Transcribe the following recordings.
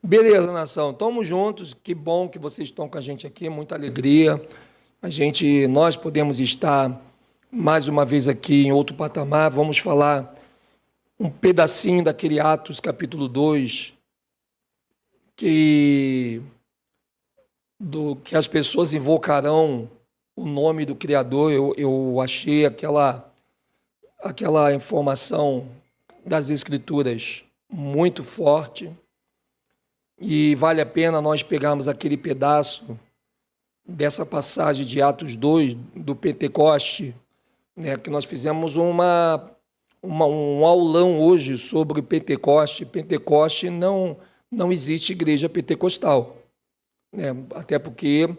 Beleza, nação. Estamos juntos. Que bom que vocês estão com a gente aqui. Muita alegria. Nós podemos estar mais uma vez aqui em outro patamar. Vamos falar um pedacinho daquele Atos capítulo 2, que as pessoas invocarão o nome do Criador. Eu achei aquela informação das Escrituras muito forte. E vale a pena nós pegarmos aquele pedaço dessa passagem de Atos 2, do Pentecoste, né, que nós fizemos um aulão hoje sobre Pentecoste. Pentecoste não existe igreja pentecostal, né, até porque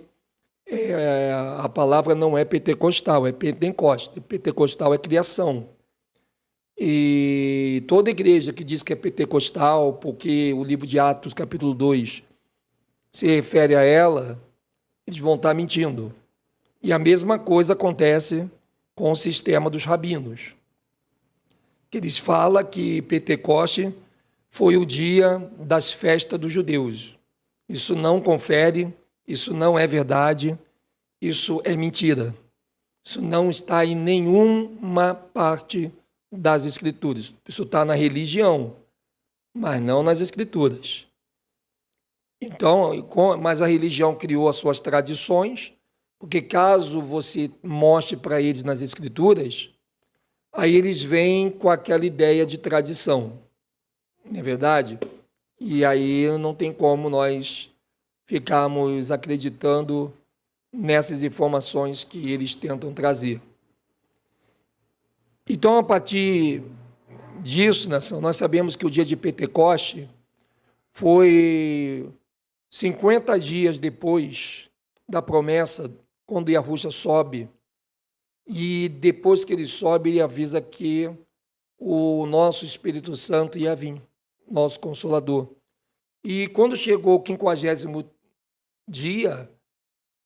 a palavra não é pentecostal, é Pentecoste. Pentecostal é criação. E toda igreja que diz que é pentecostal, porque o livro de Atos, capítulo 2, se refere a ela, eles vão estar mentindo. E a mesma coisa acontece com o sistema dos rabinos, que eles falam que Pentecoste foi o dia das festas dos judeus. Isso não confere, isso não é verdade, isso é mentira. Isso não está em nenhuma parte das Escrituras. Isso está na religião, mas não nas Escrituras. Então, mas a religião criou as suas tradições, porque caso você mostre para eles nas Escrituras, aí eles vêm com aquela ideia de tradição, não é verdade? E aí não tem como nós ficarmos acreditando nessas informações que eles tentam trazer. Então, a partir disso, nação, nós sabemos que o dia de Pentecoste foi 50 dias depois da promessa, quando Yahushua sobe. E depois que ele sobe, ele avisa que o nosso Espírito Santo ia vir, nosso Consolador. E quando chegou o 50º dia,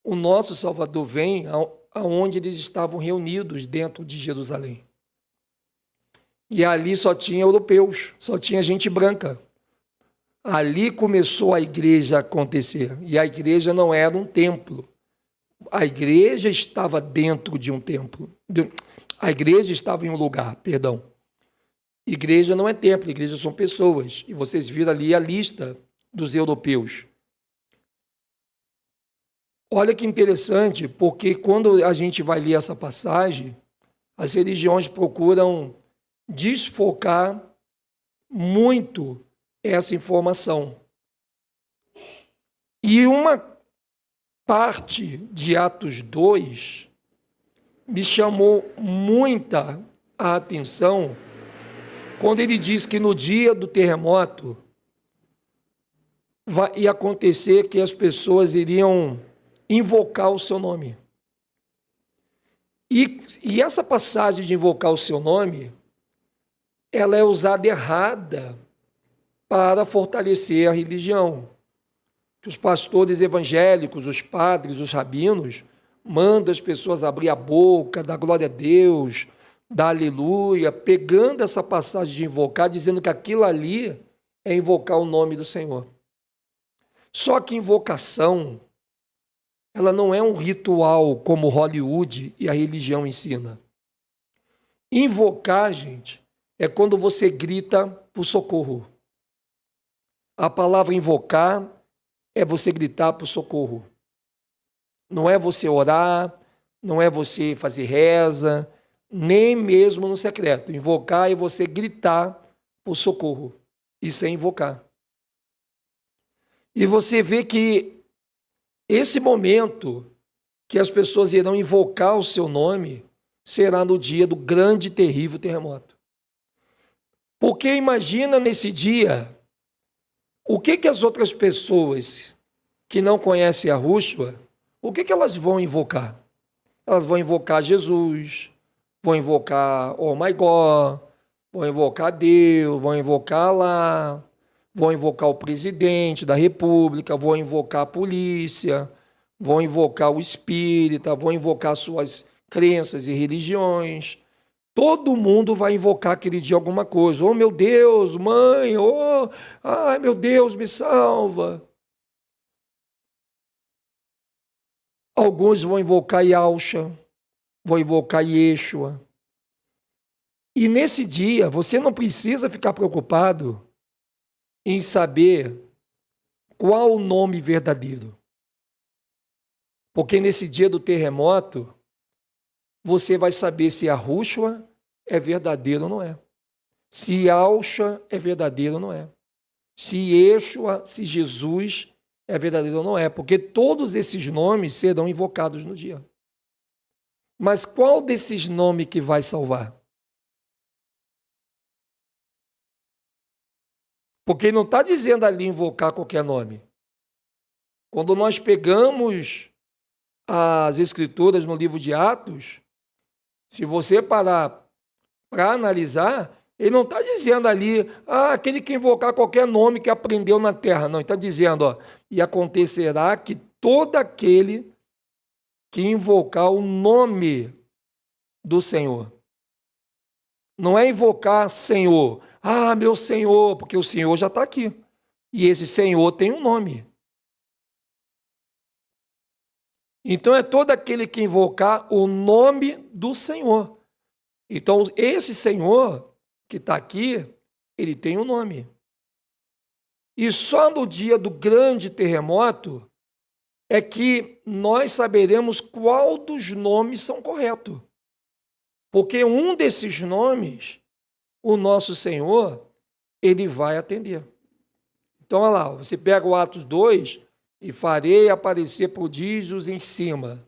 o nosso Salvador vem aonde eles estavam reunidos dentro de Jerusalém. E ali só tinha europeus, só tinha gente branca. Ali começou a igreja a acontecer. E a igreja não era um templo. A igreja estava dentro de um templo. A igreja estava em um lugar, perdão. Igreja não é templo, igreja são pessoas. E vocês viram ali a lista dos europeus. Olha que interessante, porque quando a gente vai ler essa passagem, as religiões procuram desfocar muito essa informação. E uma parte de Atos 2 me chamou muita a atenção quando ele diz que no dia do terremoto ia acontecer que as pessoas iriam invocar o seu nome. E essa passagem de invocar o seu nome, ela é usada errada para fortalecer a religião. Os pastores evangélicos, os padres, os rabinos, mandam as pessoas abrir a boca, dar glória a Deus, dar aleluia, pegando essa passagem de invocar, dizendo que aquilo ali é invocar o nome do Senhor. Só que invocação, ela não é um ritual como Hollywood e a religião ensina. Invocar, gente, é quando você grita por socorro. A palavra invocar é você gritar por socorro. Não é você orar, não é você fazer reza, nem mesmo no secreto. Invocar é você gritar por socorro. Isso é invocar. E você vê que esse momento que as pessoas irão invocar o seu nome será no dia do grande e terrível terremoto. Porque imagina nesse dia, o que as outras pessoas que não conhecem a Yahushua, o que elas vão invocar? Elas vão invocar Jesus, vão invocar Oh My God, vão invocar Deus, vão invocar Allah, vão invocar o presidente da república, vão invocar a polícia, vão invocar o espírita, vão invocar suas crenças e religiões, todo mundo vai invocar aquele dia alguma coisa. Oh, meu Deus, mãe, oh, ai, meu Deus, me salva. Alguns vão invocar Yahshua, vão invocar Yeshua. E nesse dia, você não precisa ficar preocupado em saber qual o nome verdadeiro. Porque nesse dia do terremoto, você vai saber se Yahushua é verdadeiro ou não é. Se Yahshua é verdadeiro ou não é. Se Yeshua, se Jesus é verdadeiro ou não é. Porque todos esses nomes serão invocados no dia. Mas qual desses nomes que vai salvar? Porque não está dizendo ali invocar qualquer nome. Quando nós pegamos as escrituras no livro de Atos, se você parar para analisar, ele não está dizendo ali, aquele que invocar qualquer nome que aprendeu na terra. Não, ele está dizendo, e acontecerá que todo aquele que invocar o nome do Senhor. Não é invocar Senhor. Meu Senhor, porque o Senhor já está aqui. E esse Senhor tem um nome. Então é todo aquele que invocar o nome do Senhor. Então esse Senhor que está aqui, ele tem um nome. E só no dia do grande terremoto é que nós saberemos qual dos nomes são corretos. Porque um desses nomes, o nosso Senhor, ele vai atender. Então, olha lá, você pega o Atos 2, e farei aparecer prodígios em cima,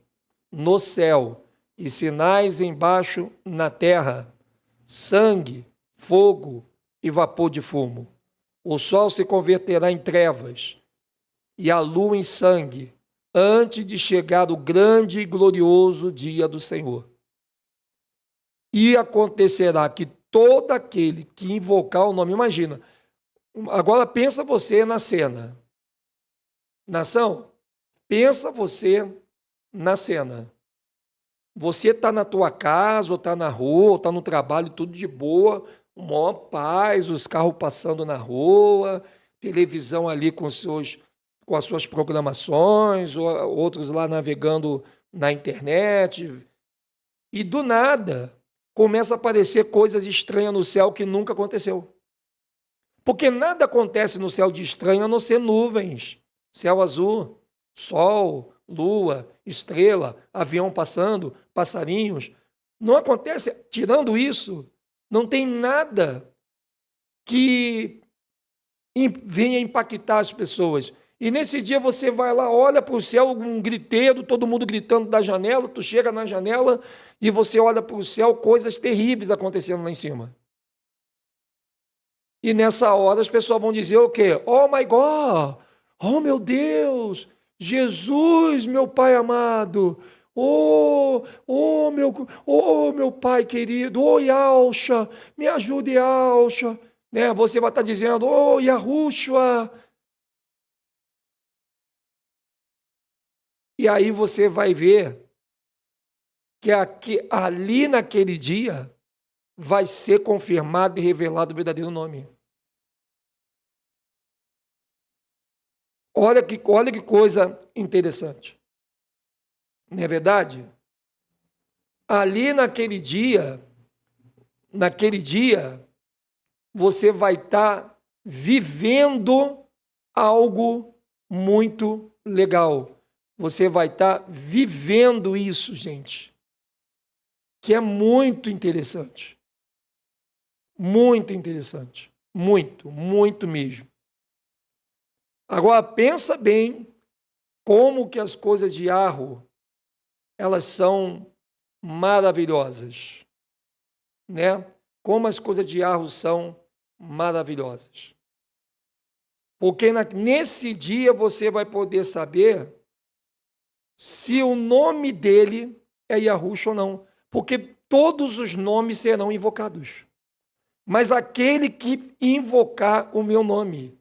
no céu, e sinais embaixo na terra, sangue, fogo e vapor de fumo. O sol se converterá em trevas, e a lua em sangue, antes de chegar o grande e glorioso dia do Senhor. E acontecerá que todo aquele que invocar o nome, imagina, agora pensa você na cena. Nação, pensa você na cena. Você está na tua casa, ou está na rua, ou está no trabalho, tudo de boa, maior paz, os carros passando na rua, televisão ali com as suas programações, outros lá navegando na internet. E do nada, começa a aparecer coisas estranhas no céu que nunca aconteceu. Porque nada acontece no céu de estranho a não ser nuvens. Céu azul, sol, lua, estrela, avião passando, passarinhos. Não acontece, tirando isso, não tem nada que venha impactar as pessoas. E nesse dia você vai lá, olha para o céu, um griteiro, todo mundo gritando da janela, tu chega na janela e você olha para o céu, coisas terríveis acontecendo lá em cima. E nessa hora as pessoas vão dizer o quê? Oh my God! Oh, meu Deus, Jesus, meu Pai amado, meu Pai querido, Yahshua, me ajude, Yahshua. Né? Você vai estar dizendo, Yahushua. E aí você vai ver que ali naquele dia vai ser confirmado e revelado o verdadeiro nome. Olha que coisa interessante. Não é verdade? Ali naquele dia, você vai estar vivendo algo muito legal. Você vai estar vivendo isso, gente, que é muito interessante. Muito interessante. Muito, muito mesmo. Agora, pensa bem como que as coisas de Yahweh, elas são maravilhosas, né? Como as coisas de Yahweh são maravilhosas. Porque nesse dia você vai poder saber se o nome dele é Yahushua ou não. Porque todos os nomes serão invocados. Mas aquele que invocar o meu nome.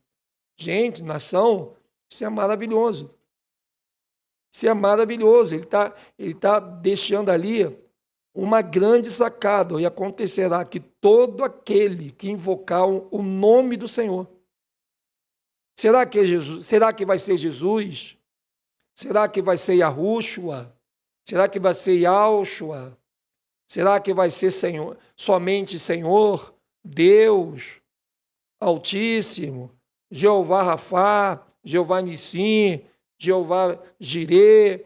Gente, nação, isso é maravilhoso. Isso é maravilhoso. Ele tá deixando ali uma grande sacada, e acontecerá que todo aquele que invocar o nome do Senhor. Será que é Jesus? Será que vai ser Jesus? Será que vai ser Yahushua? Será que vai ser Yahshua? Será que vai ser Senhor, somente Senhor, Deus, Altíssimo, Jeová Rafá, Jeová Nissim, Jeová Jirê?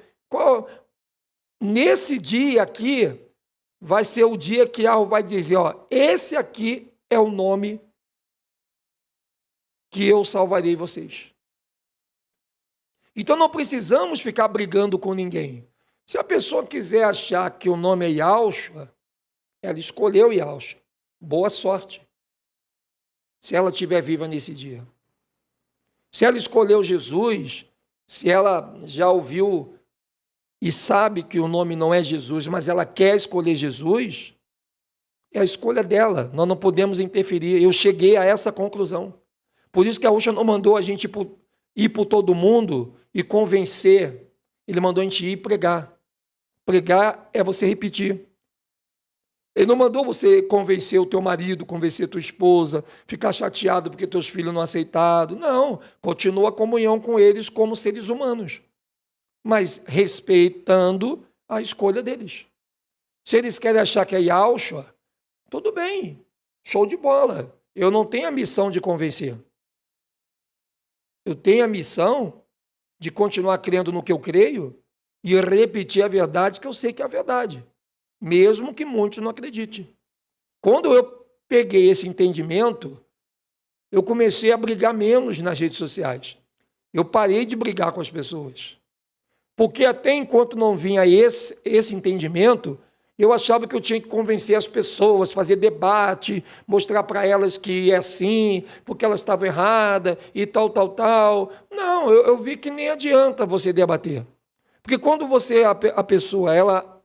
Nesse dia aqui, vai ser o dia que Yahweh vai dizer, esse aqui é o nome que eu salvarei vocês. Então não precisamos ficar brigando com ninguém. Se a pessoa quiser achar que o nome é Yahshua, ela escolheu Yahshua. Boa sorte. Se ela estiver viva nesse dia. Se ela escolheu Jesus, se ela já ouviu e sabe que o nome não é Jesus, mas ela quer escolher Jesus, é a escolha dela. Nós não podemos interferir. Eu cheguei a essa conclusão. Por isso que a Yahushua não mandou a gente ir por todo mundo e convencer. Ele mandou a gente ir e pregar. Pregar é você repetir. Ele não mandou você convencer o teu marido, convencer a tua esposa, ficar chateado porque teus filhos não aceitaram. Não, continua a comunhão com eles como seres humanos, mas respeitando a escolha deles. Se eles querem achar que é Yahshua, tudo bem, show de bola. Eu não tenho a missão de convencer. Eu tenho a missão de continuar crendo no que eu creio e repetir a verdade que eu sei que é a verdade, mesmo que muitos não acreditem. Quando eu peguei esse entendimento, eu comecei a brigar menos nas redes sociais. Eu parei de brigar com as pessoas. Porque até enquanto não vinha esse entendimento, eu achava que eu tinha que convencer as pessoas, fazer debate, mostrar para elas que é assim, porque elas estavam erradas e tal. Não, eu vi que nem adianta você debater. Porque quando a pessoa, ela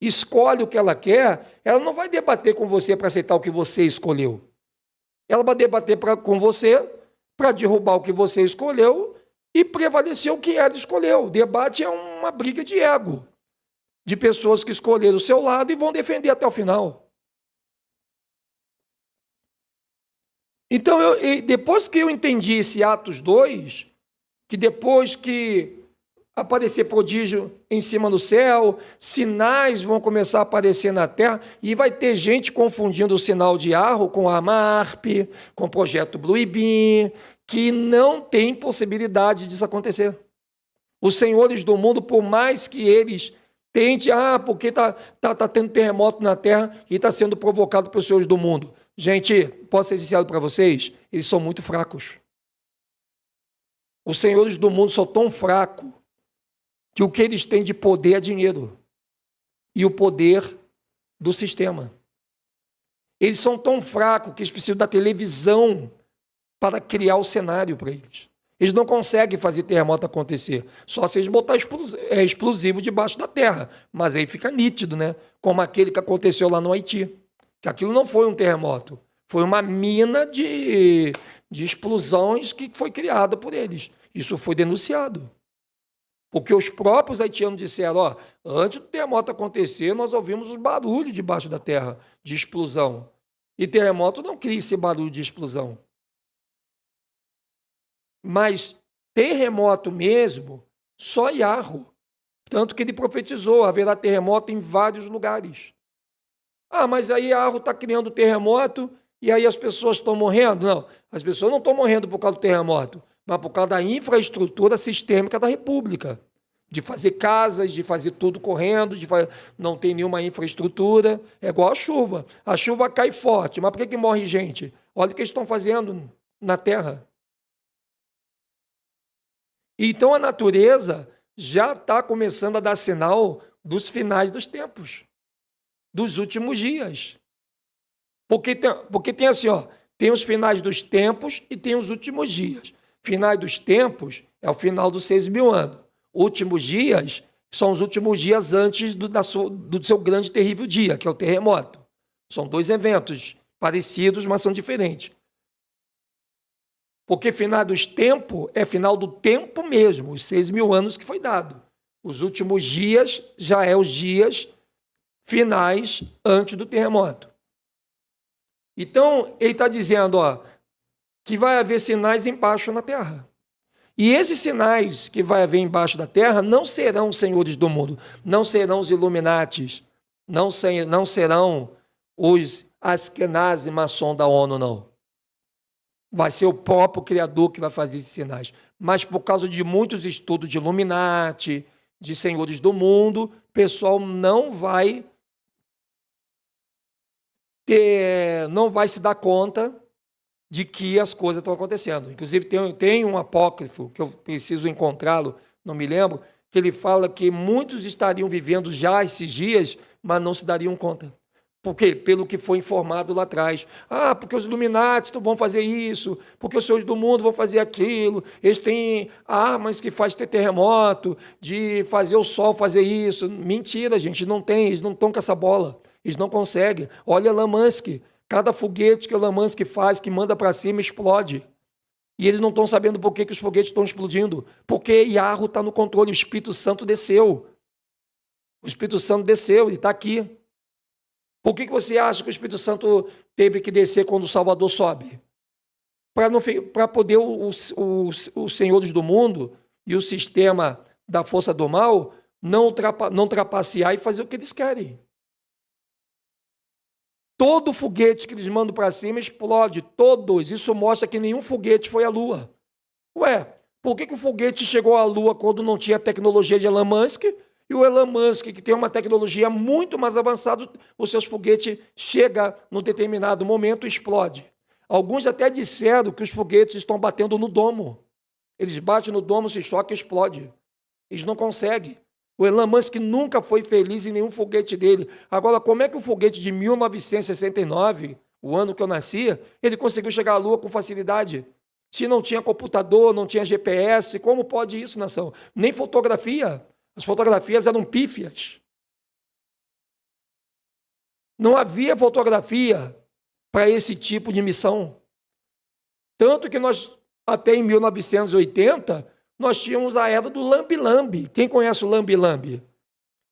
escolhe o que ela quer, ela não vai debater com você para aceitar o que você escolheu. Ela vai debater com você para derrubar o que você escolheu e prevalecer o que ela escolheu. O debate é uma briga de ego, de pessoas que escolheram o seu lado e vão defender até o final. Então, depois que eu entendi esse Atos 2, que depois que aparecer prodígio em cima do céu, sinais vão começar a aparecer na terra, e vai ter gente confundindo o sinal de Arro com a MARP, com o projeto Blue Beam, que não tem possibilidade disso acontecer. Os senhores do mundo, por mais que eles tentem, porque está tendo terremoto na terra e está sendo provocado pelos senhores do mundo. Gente, posso ser sincero para vocês? Eles são muito fracos. Os senhores do mundo são tão fracos que o que eles têm de poder é dinheiro e o poder do sistema. Eles são tão fracos que eles precisam da televisão para criar o cenário para eles. Eles não conseguem fazer terremoto acontecer, só se eles botar explosivo debaixo da terra, mas aí fica nítido, né? Como aquele que aconteceu lá no Haiti, que aquilo não foi um terremoto, foi uma mina de explosões que foi criada por eles. Isso foi denunciado. Porque os próprios haitianos disseram, antes do terremoto acontecer, nós ouvimos os barulhos debaixo da terra de explosão. E terremoto não cria esse barulho de explosão. Mas terremoto mesmo, só Yahweh. Tanto que ele profetizou, haverá terremoto em vários lugares. Mas aí Yahweh está criando terremoto e aí as pessoas estão morrendo? Não, as pessoas não estão morrendo por causa do terremoto, mas por causa da infraestrutura sistêmica da República. De fazer casas, de fazer tudo correndo, não tem nenhuma infraestrutura. É igual a chuva. A chuva cai forte, mas por que morre gente? Olha o que eles estão fazendo na terra. Então a natureza já está começando a dar sinal dos finais dos tempos, dos últimos dias. Porque tem assim, tem os finais dos tempos e tem os últimos dias. Finais dos tempos é o final dos 6.000 anos. Últimos dias são os últimos dias antes do seu grande e terrível dia, que é o terremoto. São dois eventos parecidos, mas são diferentes. Porque final dos tempos é final do tempo mesmo, os 6.000 anos que foi dado. Os últimos dias já é os dias finais antes do terremoto. Então, ele está dizendo que vai haver sinais embaixo na terra. E esses sinais que vai haver embaixo da terra não serão os senhores do mundo, não serão os Illuminatis, não serão os Askenazi maçom da ONU, não. Vai ser o próprio Criador que vai fazer esses sinais. Mas por causa de muitos estudos de Illuminati, de senhores do mundo, o pessoal não vai se dar conta de que as coisas estão acontecendo. Inclusive, tem um apócrifo, que eu preciso encontrá-lo, não me lembro, que ele fala que muitos estariam vivendo já esses dias, mas não se dariam conta. Por quê? Pelo que foi informado lá atrás. Porque os Illuminati vão fazer isso, porque os senhores do mundo vão fazer aquilo, eles têm armas que fazem ter terremoto, de fazer o sol fazer isso. Mentira, gente, não tem, eles não estão com essa bola, eles não conseguem. Olha Elon Musk, cada foguete que o Elon Musk faz, que manda para cima, explode. E eles não estão sabendo por que os foguetes estão explodindo. Porque Yahweh está no controle, o Espírito Santo desceu. O Espírito Santo desceu, ele está aqui. Por que você acha que o Espírito Santo teve que descer quando o Salvador sobe? Para poder os senhores do mundo e o sistema da força do mal não trapacear e fazer o que eles querem. Todo foguete que eles mandam para cima explode, todos. Isso mostra que nenhum foguete foi à Lua. Ué, por que o foguete chegou à Lua quando não tinha tecnologia de Elon Musk? E o Elon Musk, que tem uma tecnologia muito mais avançada, os seus foguetes chegam num determinado momento e explode. Alguns até disseram que os foguetes estão batendo no domo. Eles batem no domo, se choca e explode. Eles não conseguem. O Elon Musk nunca foi feliz em nenhum foguete dele. Agora, como é que o foguete de 1969, o ano que eu nasci, ele conseguiu chegar à Lua com facilidade? Se não tinha computador, não tinha GPS, como pode isso, nação? Nem fotografia. As fotografias eram pífias. Não havia fotografia para esse tipo de missão. Tanto que nós, até em 1980, nós tínhamos a era do lambi-lambi. Quem conhece o lambi-lambi?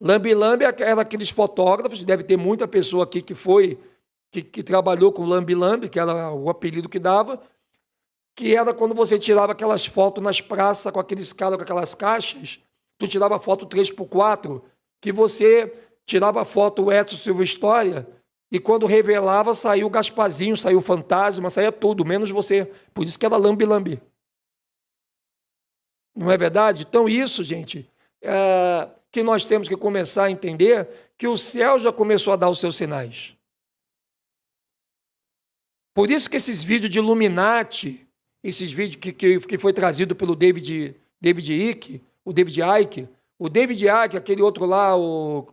Lambi-lambi era aqueles fotógrafos, deve ter muita pessoa aqui que trabalhou com lambi-lambi, que era o apelido que dava, que era quando você tirava aquelas fotos nas praças com aqueles caras com aquelas caixas. Tu tirava foto 3x4, que você tirava foto o Edson Silva História, e quando revelava, saiu o Gasparzinho, saiu o Fantasma, saía tudo, menos você. Por isso que era lambi-lambi. Não é verdade? Então isso, gente, que nós temos que começar a entender que o céu já começou a dar os seus sinais. Por isso que esses vídeos de Illuminati, esses vídeos que foi trazido pelo David Icke, o David Icke, aquele outro lá,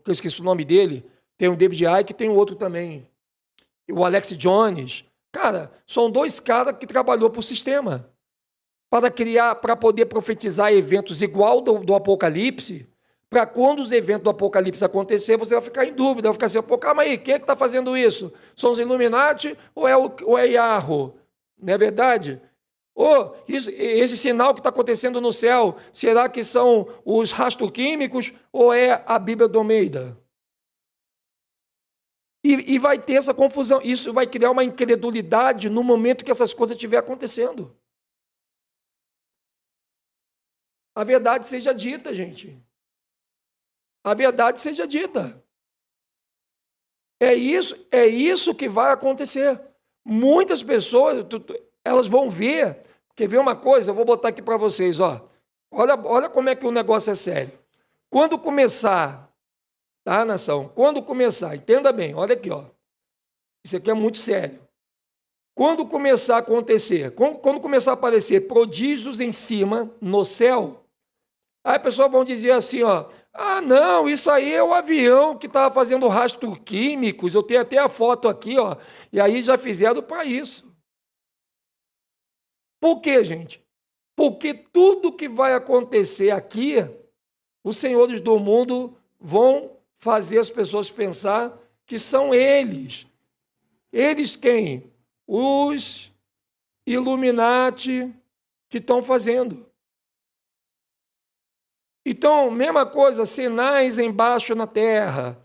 que eu esqueci o nome dele, tem o David Icke e tem o outro também, o Alex Jones. Cara, são dois caras que trabalhou para o sistema, para poder profetizar eventos igual do Apocalipse, para quando os eventos do Apocalipse acontecer, você vai ficar em dúvida, vai ficar assim, calma aí, quem é que está fazendo isso? São os Illuminati ou é Yahweh? Não é verdade? Esse sinal que está acontecendo no céu, será que são os rastros químicos ou é a Bíblia do Almeida? E vai ter essa confusão. Isso vai criar uma incredulidade no momento que essas coisas estiverem acontecendo. A verdade seja dita, gente. A verdade seja dita. É isso que vai acontecer. Muitas pessoas, elas vão ver. Quer ver uma coisa? Eu vou botar aqui para vocês, ó. Olha como é que o negócio é sério. Quando começar, tá, nação? Quando começar, entenda bem, olha aqui, ó. Isso aqui é muito sério. Quando começar a acontecer, quando começar a aparecer prodígios em cima, no céu, aí as pessoas vão dizer assim, ó, não, isso aí é o avião que estava fazendo rastros químicos, eu tenho até a foto aqui, ó, e aí já fizeram para isso. Por quê, gente? Porque tudo que vai acontecer aqui, os senhores do mundo vão fazer as pessoas pensar que são eles. Eles quem? Os Illuminati que estão fazendo. Então, mesma coisa, sinais embaixo na terra.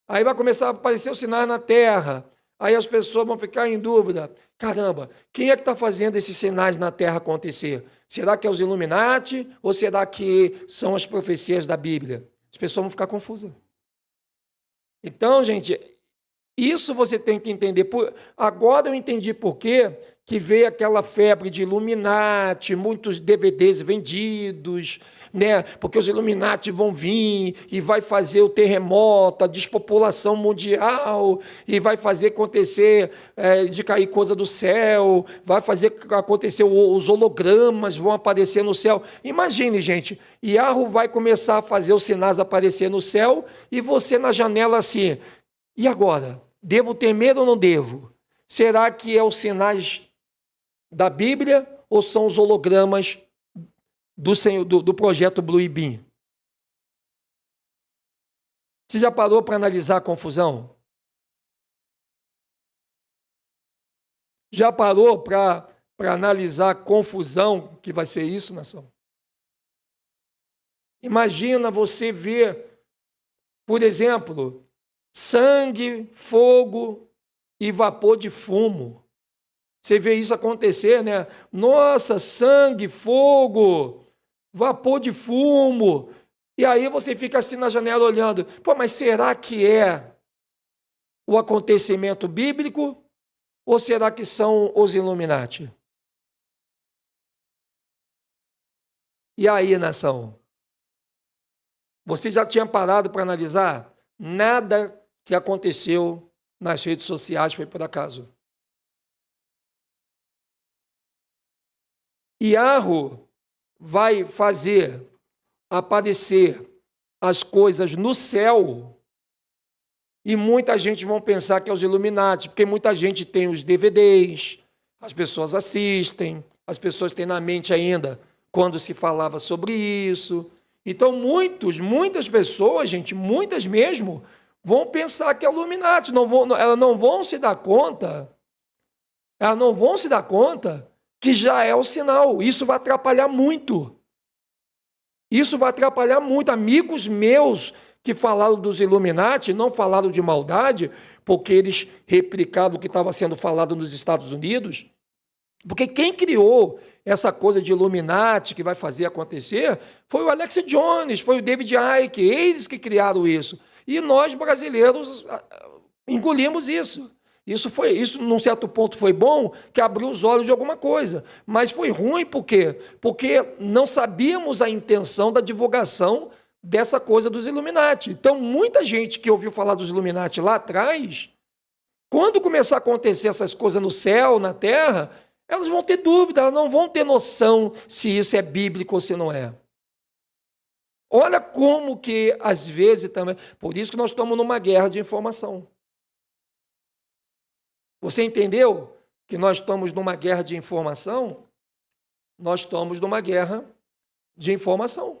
Aí vai começar a aparecer os sinais na Terra. Aí as pessoas vão ficar em dúvida. Caramba, quem é que está fazendo esses sinais na Terra acontecer? Será que é os Illuminati ou será que são as profecias da Bíblia? As pessoas vão ficar confusas. Então, gente, isso você tem que entender. Agora eu entendi por quê que veio aquela febre de Illuminati, muitos DVDs vendidos, né? Porque os Illuminati vão vir e vai fazer o terremoto, a despopulação mundial, e vai fazer acontecer de cair coisa do céu, vai fazer acontecer, os hologramas vão aparecer no céu. Imagine, gente, Yahoo vai começar a fazer os sinais aparecer no céu e você na janela assim, e agora? Devo temer ou não devo? Será que é os sinais da Bíblia ou são os hologramas do projeto Blue e Beam? Você já parou para analisar a confusão? Já parou para analisar a confusão que vai ser isso, nação? Imagina você ver, por exemplo, sangue, fogo e vapor de fumo. Você vê isso acontecer, né? Nossa, sangue, fogo, vapor de fumo. E aí você fica assim na janela olhando. Pô, mas será que é o acontecimento bíblico ou será que são os Illuminati? E aí, nação? Você já tinha parado para analisar? Nada que aconteceu nas redes sociais foi por acaso. Yahoo vai fazer aparecer as coisas no céu e muita gente vai pensar que é os Illuminati, porque muita gente tem os DVDs, as pessoas assistem, as pessoas têm na mente ainda quando se falava sobre isso. Então, muitas pessoas, gente, muitas mesmo, vão pensar que é o Illuminati, elas não vão se dar conta, que já é o sinal. Isso vai atrapalhar muito. Isso vai atrapalhar muito. Amigos meus que falaram dos Illuminati não falaram de maldade, porque eles replicaram o que estava sendo falado nos Estados Unidos. Porque quem criou essa coisa de Illuminati que vai fazer acontecer foi o Alex Jones, foi o David Icke, eles que criaram isso. E nós, brasileiros, engolimos isso. Isso, num certo ponto, foi bom, que abriu os olhos de alguma coisa. Mas foi ruim por quê? Porque não sabíamos a intenção da divulgação dessa coisa dos Illuminati. Então, muita gente que ouviu falar dos Illuminati lá atrás, quando começar a acontecer essas coisas no céu, na terra, elas vão ter dúvida, elas não vão ter noção se isso é bíblico ou se não é. Olha como que, às vezes, também... Por isso que nós estamos numa guerra de informação. Você entendeu que nós estamos numa guerra de informação? Nós estamos numa guerra de informação.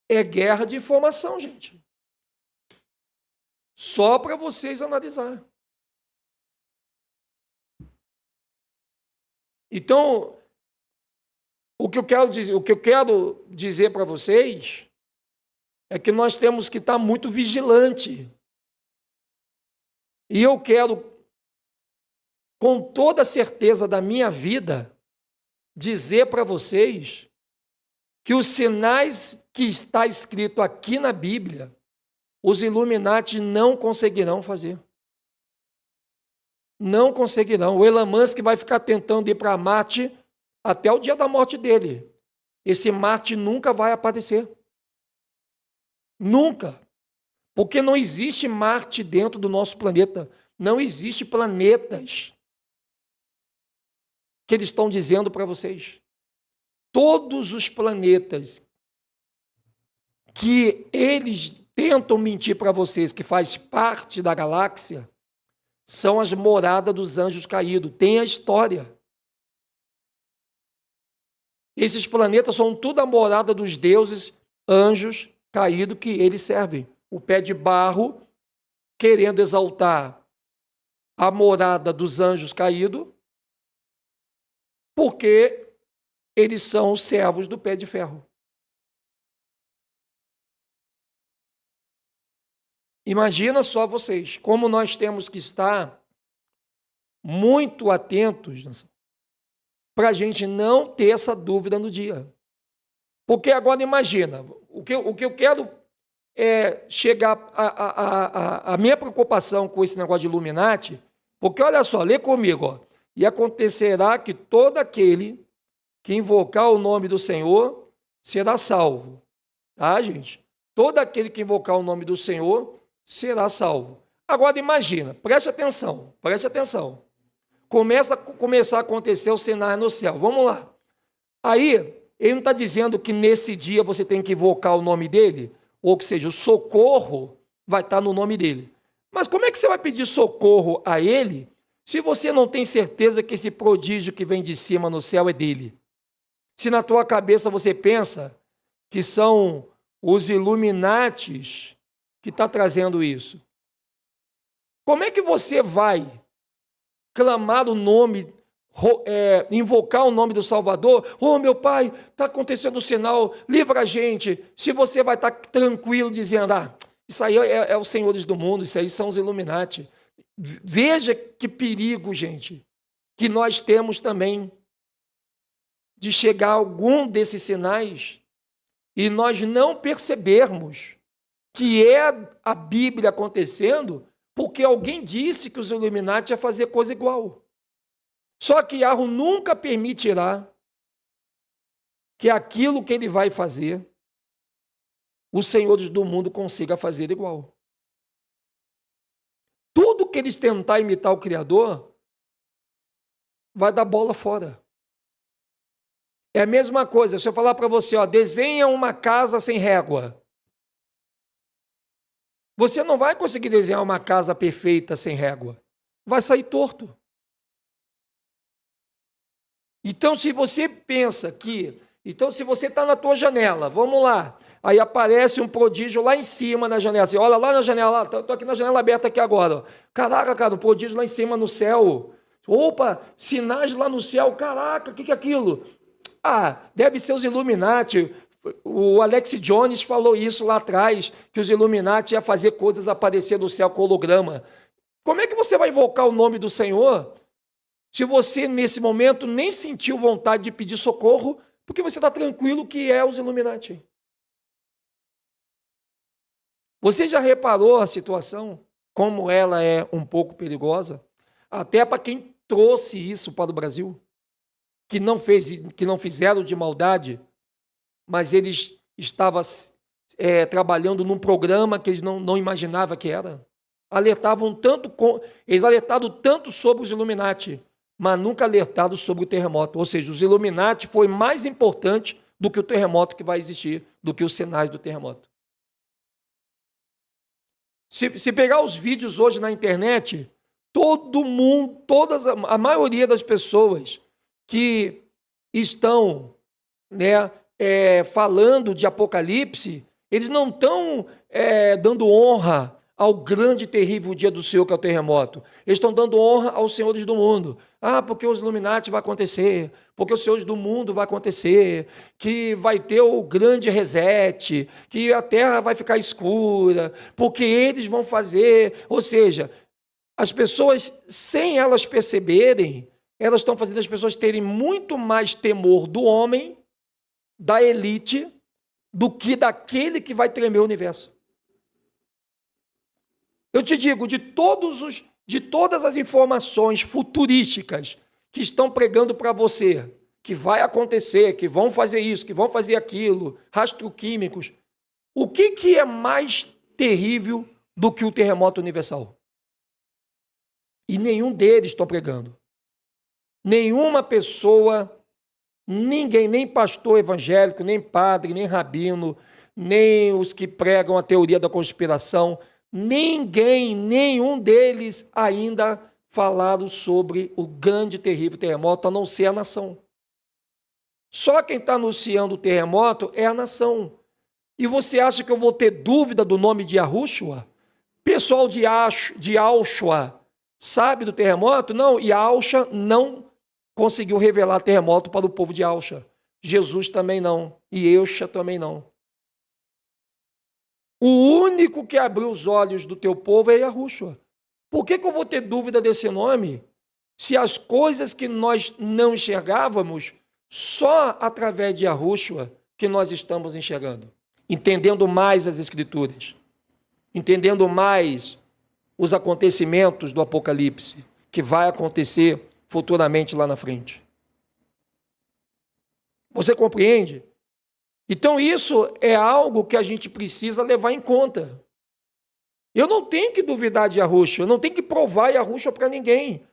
É guerra de informação, gente. Só para vocês analisar. Então, o que eu quero dizer para vocês é que nós temos que estar muito vigilante. E eu quero, com toda a certeza da minha vida, dizer para vocês que os sinais que está escrito aqui na Bíblia, os Illuminati não conseguirão fazer. Não conseguirão. O Elon Musk vai ficar tentando ir para Marte até o dia da morte dele. Esse Marte nunca vai aparecer. Nunca. Porque não existe Marte dentro do nosso planeta. Não existe planetas que eles estão dizendo para vocês. Todos os planetas que eles tentam mentir para vocês que faz parte da galáxia são as moradas dos anjos caídos. Tem a história. Esses planetas são tudo a morada dos deuses, anjos caídos que eles servem. O pé de barro, querendo exaltar a morada dos anjos caídos, porque eles são os servos do pé de ferro. Imagina só vocês, como nós temos que estar muito atentos para a gente não ter essa dúvida no dia. Porque agora imagina, o que eu quero é chegar a minha preocupação com esse negócio de Illuminati, porque olha só, lê comigo, ó, e acontecerá que todo aquele que invocar o nome do Senhor será salvo. Tá, gente? Todo aquele que invocar o nome do Senhor será salvo. Agora imagina, preste atenção. Começar a acontecer o cenário no céu. Vamos lá. Aí, ele não está dizendo que nesse dia você tem que invocar o nome dele, ou que seja, o socorro vai estar no nome dele. Mas como é que você vai pedir socorro a ele se você não tem certeza que esse prodígio que vem de cima no céu é dele? Se na tua cabeça você pensa que são os Illuminatis que está trazendo isso, como é que você vai clamar o nome, invocar o nome do Salvador? Oh, meu Pai, está acontecendo o sinal, livra a gente. Se você vai estar tranquilo dizendo, isso aí é os senhores do mundo, isso aí são os Illuminati. Veja que perigo, gente, que nós temos também de chegar a algum desses sinais e nós não percebermos que é a Bíblia acontecendo porque alguém disse que os Illuminati iam fazer coisa igual. Só que Yahweh nunca permitirá que aquilo que ele vai fazer, os senhores do mundo consiga fazer igual. Tudo que eles tentar imitar o Criador, vai dar bola fora. É a mesma coisa, se eu falar para você, desenha uma casa sem régua. Você não vai conseguir desenhar uma casa perfeita sem régua. Vai sair torto. Então, se você pensa que... Então, se você está na tua janela, vamos lá, aí aparece um prodígio lá em cima na janela. Você olha lá na janela, estou aqui na janela aberta aqui agora. Ó. Caraca, cara, um prodígio lá em cima no céu. Opa, sinais lá no céu. Caraca, o que é aquilo? Deve ser os Illuminati. O Alex Jones falou isso lá atrás, que os Illuminati iam fazer coisas aparecer no céu com holograma. Como é que você vai invocar o nome do Senhor se você, nesse momento, nem sentiu vontade de pedir socorro, porque você está tranquilo que é os Illuminati? Você já reparou a situação, como ela é um pouco perigosa? Até para quem trouxe isso para o Brasil, que não fizeram de maldade, mas eles estavam trabalhando num programa que eles não imaginavam que era. Eles alertaram tanto sobre os Illuminati, mas nunca alertaram sobre o terremoto. Ou seja, os Illuminati foi mais importante do que o terremoto que vai existir, do que os sinais do terremoto. Se pegar os vídeos hoje na internet, todo mundo, a maioria das pessoas que estão, falando de Apocalipse, eles não estão dando honra ao grande e terrível dia do Senhor, que é o terremoto. Eles estão dando honra aos senhores do mundo. Porque os Illuminati vai acontecer, porque os senhores do mundo vai acontecer, que vai ter o grande reset, que a terra vai ficar escura, porque eles vão fazer. Ou seja, as pessoas, sem elas perceberem, elas estão fazendo as pessoas terem muito mais temor do homem, da elite, do que daquele que vai tremer o universo. Eu te digo, de todas as informações futurísticas que estão pregando para você, que vai acontecer, que vão fazer isso, que vão fazer aquilo, rastroquímicos, o que é mais terrível do que o terremoto universal? E nenhum deles estão pregando. Nenhuma pessoa, ninguém, nem pastor evangélico, nem padre, nem rabino, nem os que pregam a teoria da conspiração, nenhum deles ainda falaram sobre o grande e terrível terremoto, a não ser a nação. Só quem está anunciando o terremoto é a nação. E você acha que eu vou ter dúvida do nome de Yahushua? Pessoal de Auschwitz sabe do terremoto? Não, e Auschwitz não conseguiu revelar terremoto para o povo de Auschwitz. Jesus também não, e Euxa também não. O único que abriu os olhos do teu povo é Yahushua. Por que eu vou ter dúvida desse nome? Se as coisas que nós não enxergávamos, só através de Yahushua que nós estamos enxergando. Entendendo mais as Escrituras. Entendendo mais os acontecimentos do Apocalipse, que vai acontecer futuramente lá na frente. Você compreende? Então isso é algo que a gente precisa levar em conta. Eu não tenho que duvidar de Yahushua, eu não tenho que provar Yahushua para ninguém.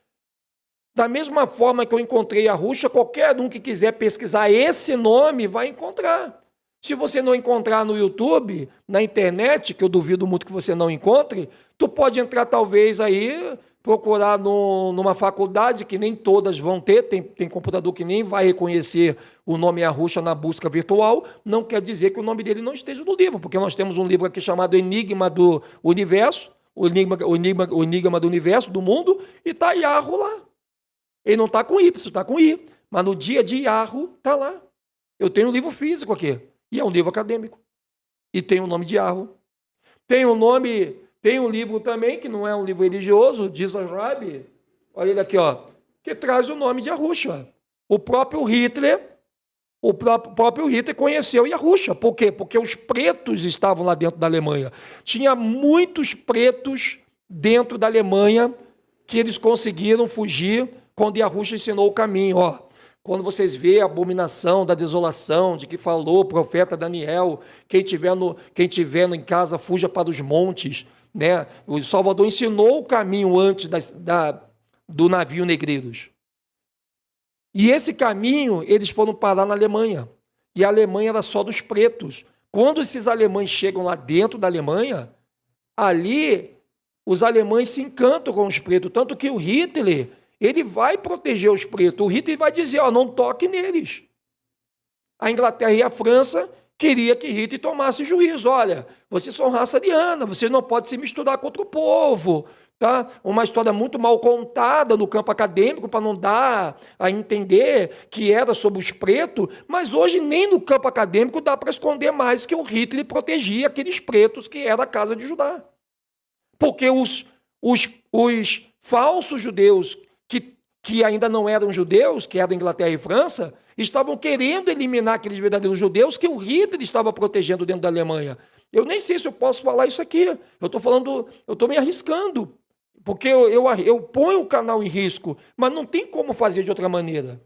Da mesma forma que eu encontrei Yahushua, qualquer um que quiser pesquisar esse nome vai encontrar. Se você não encontrar no YouTube, na internet, que eu duvido muito que você não encontre, tu pode entrar talvez aí, procurar numa faculdade, que nem todas vão ter, tem computador que nem vai reconhecer o nome Yahushua na busca virtual, não quer dizer que o nome dele não esteja no livro, porque nós temos um livro aqui chamado Enigma do Universo, o Enigma do Universo, do mundo, e está Yahu lá. Ele não está com Y, está com I, mas no dia de Yahu está lá. Eu tenho um livro físico aqui, e é um livro acadêmico, e tem o nome de Yahu. Tem um livro também, que não é um livro religioso, diz o Rabi, olha ele aqui, ó, que traz o nome de Yahushua. O próprio Hitler conheceu Yahushua. Por quê? Porque os pretos estavam lá dentro da Alemanha. Tinha muitos pretos dentro da Alemanha que eles conseguiram fugir quando Yahushua ensinou o caminho. Ó, quando vocês veem a abominação da desolação, de que falou o profeta Daniel, quem tiver em casa, fuja para os montes. Né? O Salvador ensinou o caminho antes do navio Negreiros. E esse caminho, eles foram parar na Alemanha. E a Alemanha era só dos pretos. Quando esses alemães chegam lá dentro da Alemanha, ali os alemães se encantam com os pretos. Tanto que o Hitler, ele vai proteger os pretos. O Hitler vai dizer, ó, não toque neles. A Inglaterra e a França queria que Hitler tomasse juízo. Olha, vocês são raça ariana, vocês não podem se misturar com outro povo. Tá? Uma história muito mal contada no campo acadêmico para não dar a entender que era sobre os pretos, mas hoje nem no campo acadêmico dá para esconder mais que o Hitler protegia aqueles pretos que era a casa de Judá. Porque os falsos judeus que ainda não eram judeus, que eram Inglaterra e França, estavam querendo eliminar aqueles verdadeiros judeus que o Hitler estava protegendo dentro da Alemanha. Eu nem sei se eu posso falar isso aqui. Eu estou me arriscando, porque eu ponho o canal em risco, mas não tem como fazer de outra maneira.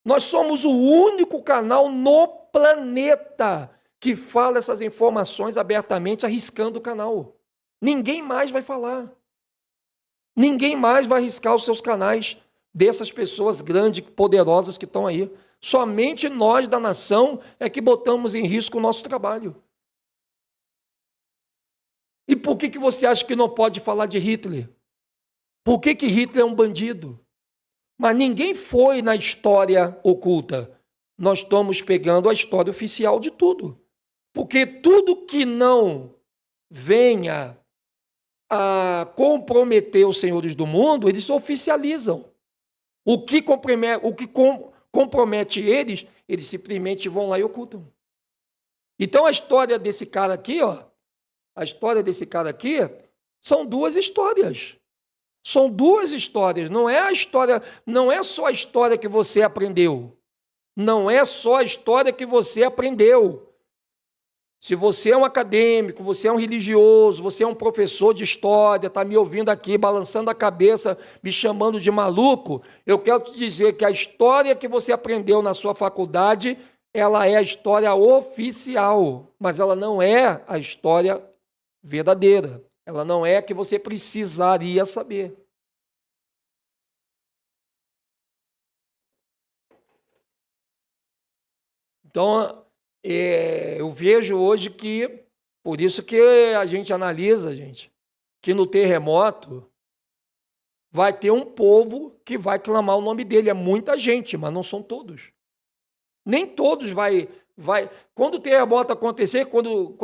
Nós somos o único canal no planeta que fala essas informações abertamente, arriscando o canal. Ninguém mais vai falar. Ninguém mais vai arriscar os seus canais dessas pessoas grandes, poderosas que estão aí. Somente nós da nação é que botamos em risco o nosso trabalho. E por que você acha que não pode falar de Hitler? Por que Hitler é um bandido? Mas ninguém foi na história oculta. Nós estamos pegando a história oficial de tudo. Porque tudo que não venha a comprometer os senhores do mundo, eles oficializam. O que compromete eles simplesmente vão lá e ocultam. Então a história desse cara aqui, ó, são duas histórias. São duas histórias. Não é só a história que você aprendeu. Não é só a história que você aprendeu. Se você é um acadêmico, você é um religioso, você é um professor de história, está me ouvindo aqui, balançando a cabeça, me chamando de maluco, eu quero te dizer que a história que você aprendeu na sua faculdade, ela é a história oficial, mas ela não é a história verdadeira. Ela não é a que você precisaria saber. Então, eu vejo hoje que, por isso que a gente analisa, que no terremoto vai ter um povo que vai clamar o nome dele. É muita gente, mas não são todos. Nem todos vai. Quando o terremoto acontecer, quando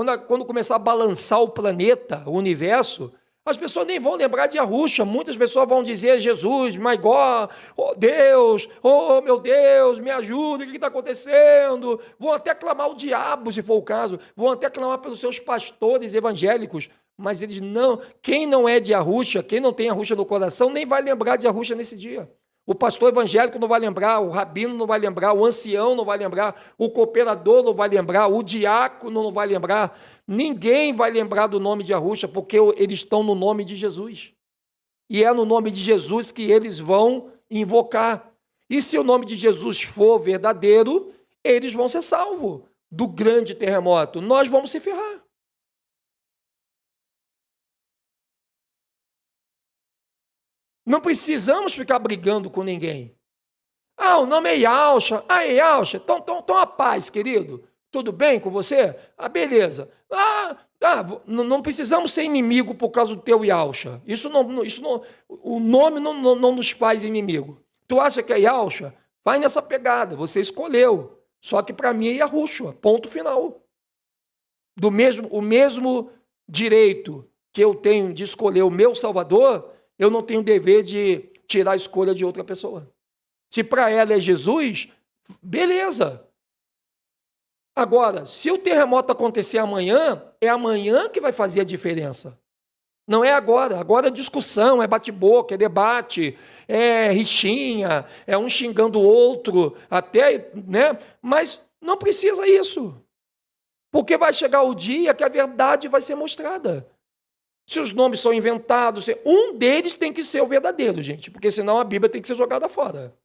começar a balançar o planeta, o universo, As pessoas nem vão lembrar de Yahusha. Muitas pessoas vão dizer Jesus, my God, oh Deus, oh meu Deus, me ajuda, o que está acontecendo? Vão até clamar o diabo, se for o caso. Vão até clamar pelos seus pastores evangélicos. Mas eles não, quem não é de Yahusha, quem não tem Yahusha no coração, nem vai lembrar de Yahusha nesse dia. O pastor evangélico não vai lembrar, o rabino não vai lembrar, o ancião não vai lembrar, o cooperador não vai lembrar, o diácono não vai lembrar. Ninguém vai lembrar do nome de Yahusha, porque eles estão no nome de Jesus. E é no nome de Jesus que eles vão invocar. E se o nome de Jesus for verdadeiro, eles vão ser salvos do grande terremoto. Nós vamos se ferrar. Não precisamos ficar brigando com ninguém. Ah, o nome é Yahusha. Ah, é Yahusha. Então a paz, querido. Tudo bem com você? Ah, beleza. Não precisamos ser inimigo por causa do teu Yahusha. O nome não nos faz inimigo. Tu acha que é Yahusha? Vai nessa pegada. Você escolheu. Só que para mim é Yahushua. Ponto final. O mesmo direito que eu tenho de escolher o meu Salvador, eu não tenho o dever de tirar a escolha de outra pessoa. Se para ela é Jesus, beleza. Agora, se o terremoto acontecer amanhã, é amanhã que vai fazer a diferença. Não é agora. Agora é discussão, é bate-boca, é debate, é rixinha, é um xingando o outro, até, né? Mas não precisa isso. Porque vai chegar o dia que a verdade vai ser mostrada. Se os nomes são inventados, um deles tem que ser o verdadeiro, gente, porque senão a Bíblia tem que ser jogada fora.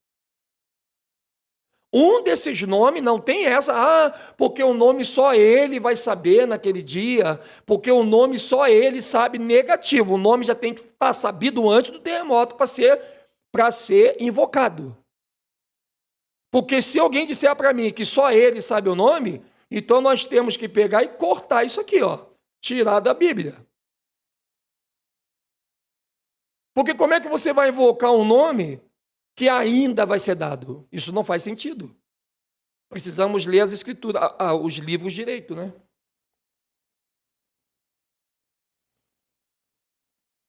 Um desses nomes não tem essa, porque o nome só ele vai saber naquele dia, porque o nome só ele sabe negativo. O nome já tem que estar sabido antes do terremoto para ser invocado. Porque se alguém disser para mim que só ele sabe o nome, então nós temos que pegar e cortar isso aqui, tirar da Bíblia. Porque como é que você vai invocar um nome que ainda vai ser dado? Isso não faz sentido. Precisamos ler as escrituras, os livros direito, né?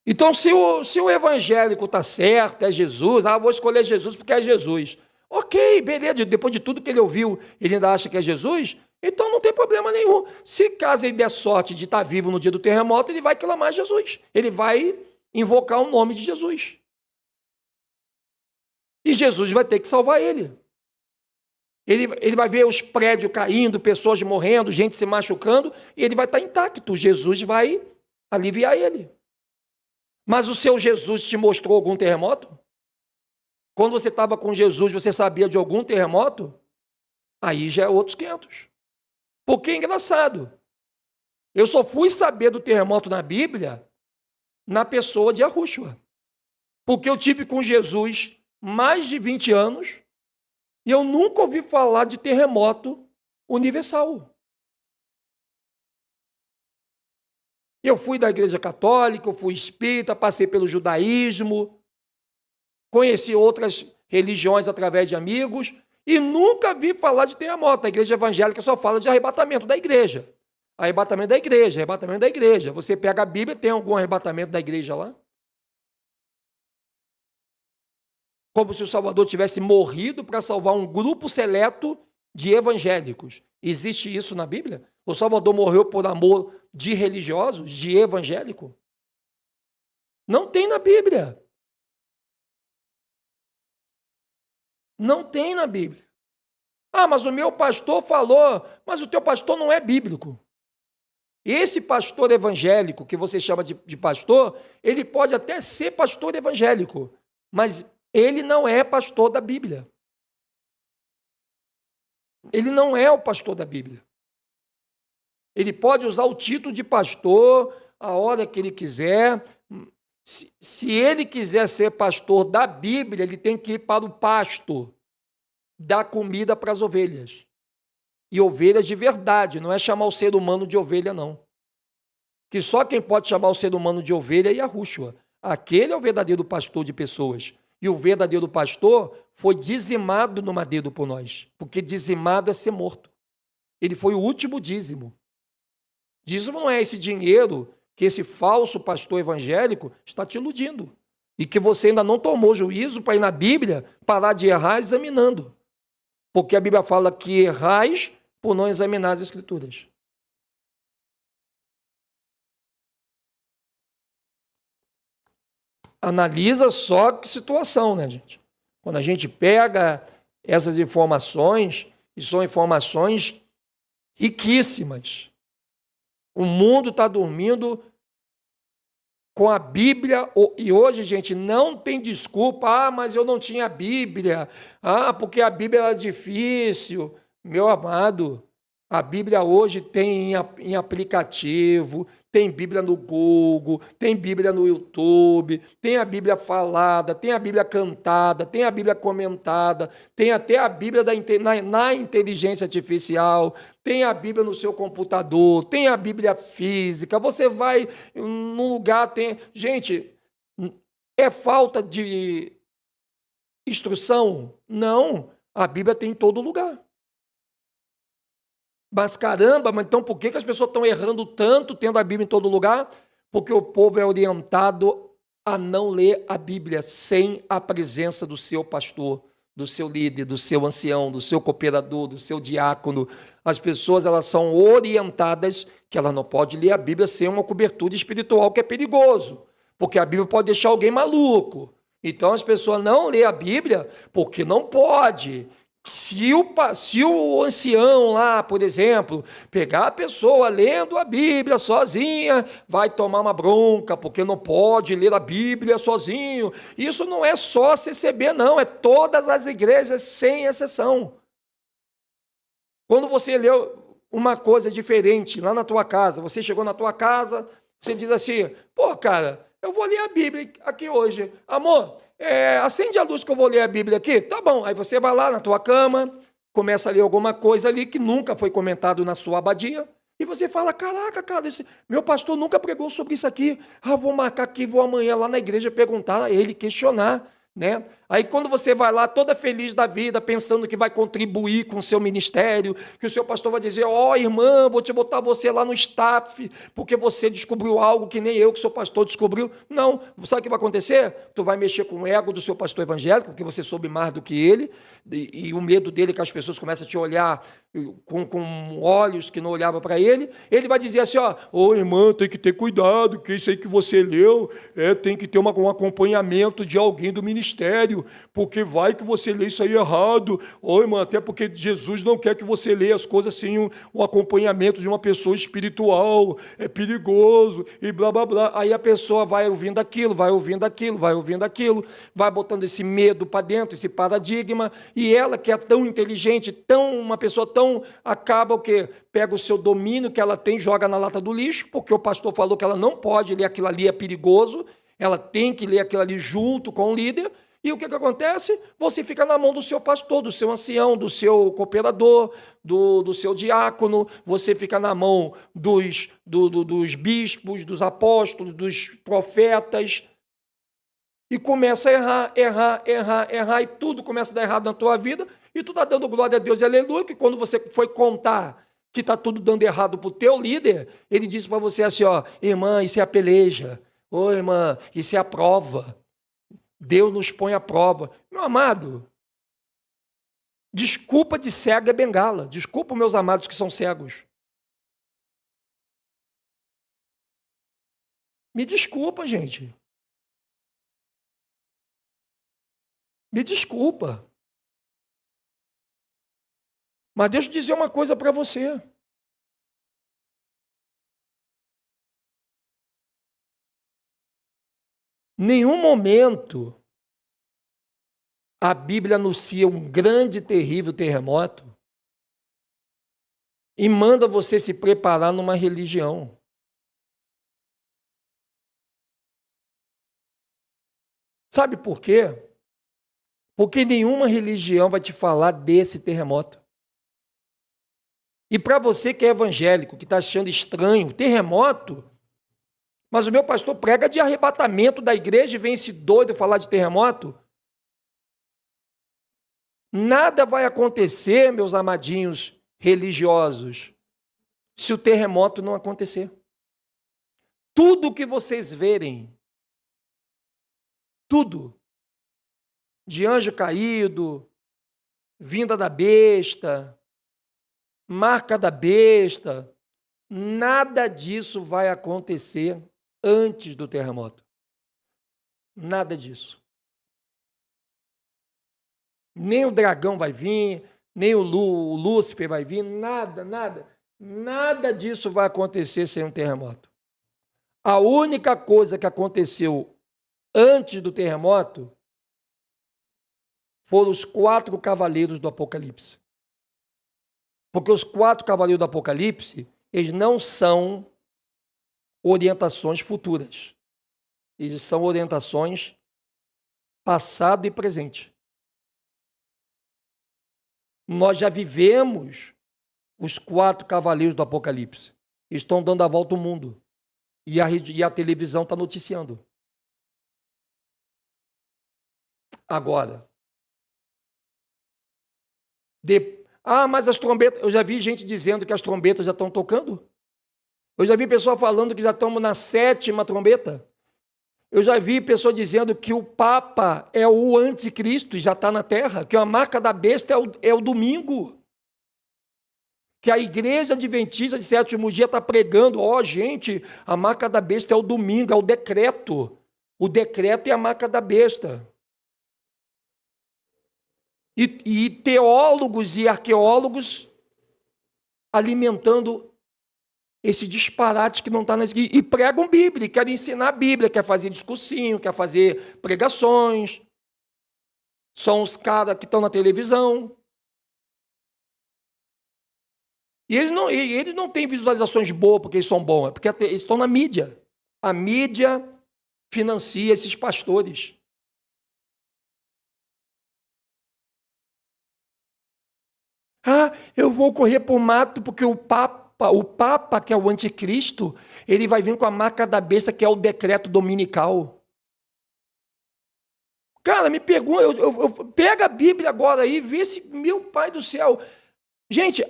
Então, se o evangélico está certo, é Jesus, vou escolher Jesus porque é Jesus. Ok, beleza, depois de tudo que ele ouviu, ele ainda acha que é Jesus? Então não tem problema nenhum. Se caso ele der sorte de estar vivo no dia do terremoto, ele vai clamar Jesus. Ele vai invocar o nome de Jesus. E Jesus vai ter que salvar ele. Ele vai ver os prédios caindo, pessoas morrendo, gente se machucando, e ele vai estar intacto. Jesus vai aliviar ele. Mas o seu Jesus te mostrou algum terremoto? Quando você estava com Jesus, você sabia de algum terremoto? Aí já é outros 500. Porque é engraçado. Eu só fui saber do terremoto na Bíblia na pessoa de Yahushua. Porque eu tive com Jesus mais de 20 anos e eu nunca ouvi falar de terremoto universal. Eu fui da Igreja Católica, eu fui espírita, passei pelo judaísmo, conheci outras religiões através de amigos e nunca vi falar de terremoto. A Igreja Evangélica só fala de arrebatamento da igreja. Arrebatamento da igreja, arrebatamento da igreja. Você pega a Bíblia, tem algum arrebatamento da igreja lá? Como se o Salvador tivesse morrido para salvar um grupo seleto de evangélicos. Existe isso na Bíblia? O Salvador morreu por amor de religiosos, de evangélico? Não tem na Bíblia. Não tem na Bíblia. Mas o meu pastor falou, mas o teu pastor não é bíblico. Esse pastor evangélico, que você chama de pastor, ele pode até ser pastor evangélico, mas ele não é pastor da Bíblia. Ele não é o pastor da Bíblia. Ele pode usar o título de pastor a hora que ele quiser. Se ele quiser ser pastor da Bíblia, ele tem que ir para o pasto, dar comida para as ovelhas. E ovelhas de verdade, não é chamar o ser humano de ovelha, não. Que só quem pode chamar o ser humano de ovelha é Yahushua. Aquele é o verdadeiro pastor de pessoas. E o verdadeiro pastor foi dizimado no madeiro por nós. Porque dizimado é ser morto. Ele foi o último dízimo. Dízimo não é esse dinheiro que esse falso pastor evangélico está te iludindo. E que você ainda não tomou juízo para ir na Bíblia, parar de errar examinando. Porque a Bíblia fala que errais por não examinar as Escrituras. Analisa só que situação, né, gente? Quando a gente pega essas informações, e são informações riquíssimas. O mundo está dormindo com a Bíblia, e hoje, gente, não tem desculpa, mas eu não tinha Bíblia, porque a Bíblia era difícil. Meu amado, a Bíblia hoje tem em aplicativo, tem Bíblia no Google, tem Bíblia no YouTube, tem a Bíblia falada, tem a Bíblia cantada, tem a Bíblia comentada, tem até a Bíblia na inteligência artificial, tem a Bíblia no seu computador, tem a Bíblia física. Você vai num lugar, tem... Gente, é falta de instrução? Não, a Bíblia tem em todo lugar. Mas caramba, mas então por que as pessoas estão errando tanto tendo a Bíblia em todo lugar? Porque o povo é orientado a não ler a Bíblia sem a presença do seu pastor, do seu líder, do seu ancião, do seu cooperador, do seu diácono. As pessoas, elas são orientadas que elas não podem ler a Bíblia sem uma cobertura espiritual, que é perigoso, porque a Bíblia pode deixar alguém maluco. Então as pessoas não lêem a Bíblia porque não pode. Se o ancião lá, por exemplo, pegar a pessoa lendo a Bíblia sozinha, vai tomar uma bronca, porque não pode ler a Bíblia sozinho. Isso não é só CCB, não, é todas as igrejas, sem exceção. Quando você lê uma coisa diferente lá na tua casa, você chegou na tua casa, você diz assim, pô, cara, eu vou ler a Bíblia aqui hoje. Amor, acende a luz que eu vou ler a Bíblia aqui. Tá bom. Aí você vai lá na tua cama, começa a ler alguma coisa ali que nunca foi comentado na sua abadia, e você fala, caraca, cara, meu pastor nunca pregou sobre isso aqui. Vou marcar aqui, vou amanhã lá na igreja perguntar a ele, questionar, né? Aí quando você vai lá toda feliz da vida, pensando que vai contribuir com o seu ministério, que o seu pastor vai dizer, irmã, vou te botar você lá no staff, porque você descobriu algo que nem eu, que sou pastor, descobriu. Não, sabe o que vai acontecer? Tu vai mexer com o ego do seu pastor evangélico, porque você soube mais do que ele, e o medo dele é que as pessoas começam a te olhar com olhos que não olhavam para ele. Ele vai dizer assim, irmã, tem que ter cuidado, que isso aí que você leu, tem que ter um acompanhamento de alguém do ministério, porque vai que você lê isso aí errado. Irmã, até porque Jesus não quer que você leia as coisas sem o acompanhamento de uma pessoa espiritual, é perigoso, e blá, blá, blá. Aí a pessoa vai ouvindo aquilo, vai ouvindo aquilo, vai ouvindo aquilo, vai botando esse medo para dentro, esse paradigma, e ela que é tão inteligente, uma pessoa tão, acaba o quê? Pega o seu domínio que ela tem, joga na lata do lixo, porque o pastor falou que ela não pode ler aquilo ali, é perigoso, ela tem que ler aquilo ali junto com o líder. E o que acontece? Você fica na mão do seu pastor, do seu ancião, do seu cooperador, do seu diácono, você fica na mão dos bispos, dos apóstolos, dos profetas, e começa a errar, e tudo começa a dar errado na tua vida, e tu está dando glória a Deus e aleluia, que quando você foi contar que está tudo dando errado para o teu líder, ele disse para você assim, irmã, isso é a peleja, irmã, isso é a prova. Deus nos põe à prova. Meu amado, desculpa de cego é bengala. Desculpa, meus amados que são cegos. Me desculpa, gente. Me desculpa. Mas deixa eu dizer uma coisa para você. Nenhum momento a Bíblia anuncia um grande, terrível terremoto e manda você se preparar numa religião. Sabe por quê? Porque nenhuma religião vai te falar desse terremoto. E para você que é evangélico, que está achando estranho, terremoto... Mas o meu pastor prega de arrebatamento da igreja e vem esse doido falar de terremoto. Nada vai acontecer, meus amadinhos religiosos, se o terremoto não acontecer. tudo que vocês verem, tudo, de anjo caído, vinda da besta, marca da besta, nada disso vai acontecer antes do terremoto. Nada disso. Nem o dragão vai vir, nem o Lúcifer vai vir, nada disso vai acontecer sem um terremoto. A única coisa que aconteceu antes do terremoto foram os 4 cavaleiros do Apocalipse. Porque os 4 cavaleiros do Apocalipse, eles não são orientações futuras. Eles são orientações passado e presente. Nós já vivemos os 4 cavaleiros do Apocalipse. Estão dando a volta ao mundo. E a televisão está noticiando. Agora. Mas as trombetas... Eu já vi gente dizendo que as trombetas já estão tocando. Eu já vi pessoa falando que já estamos na 7ª trombeta. Eu já vi pessoa dizendo que o Papa é o anticristo e já está na Terra, que a marca da besta é o domingo. Que a igreja adventista de 7º dia está pregando, gente, a marca da besta é o domingo, é o decreto. O decreto é a marca da besta. E teólogos e arqueólogos alimentando esse disparate que não está nas... E pregam Bíblia, querem ensinar a Bíblia, quer fazer discursinho, quer fazer pregações. São os caras que estão na televisão. E eles não têm visualizações boas porque eles são bons, é porque eles estão na mídia. A mídia financia esses pastores. Eu vou correr para o mato porque o Papa, que é o anticristo, ele vai vir com a marca da besta, que é o decreto dominical. Cara, me pergunta, pega a Bíblia agora aí, vê se, meu pai do céu. Gente,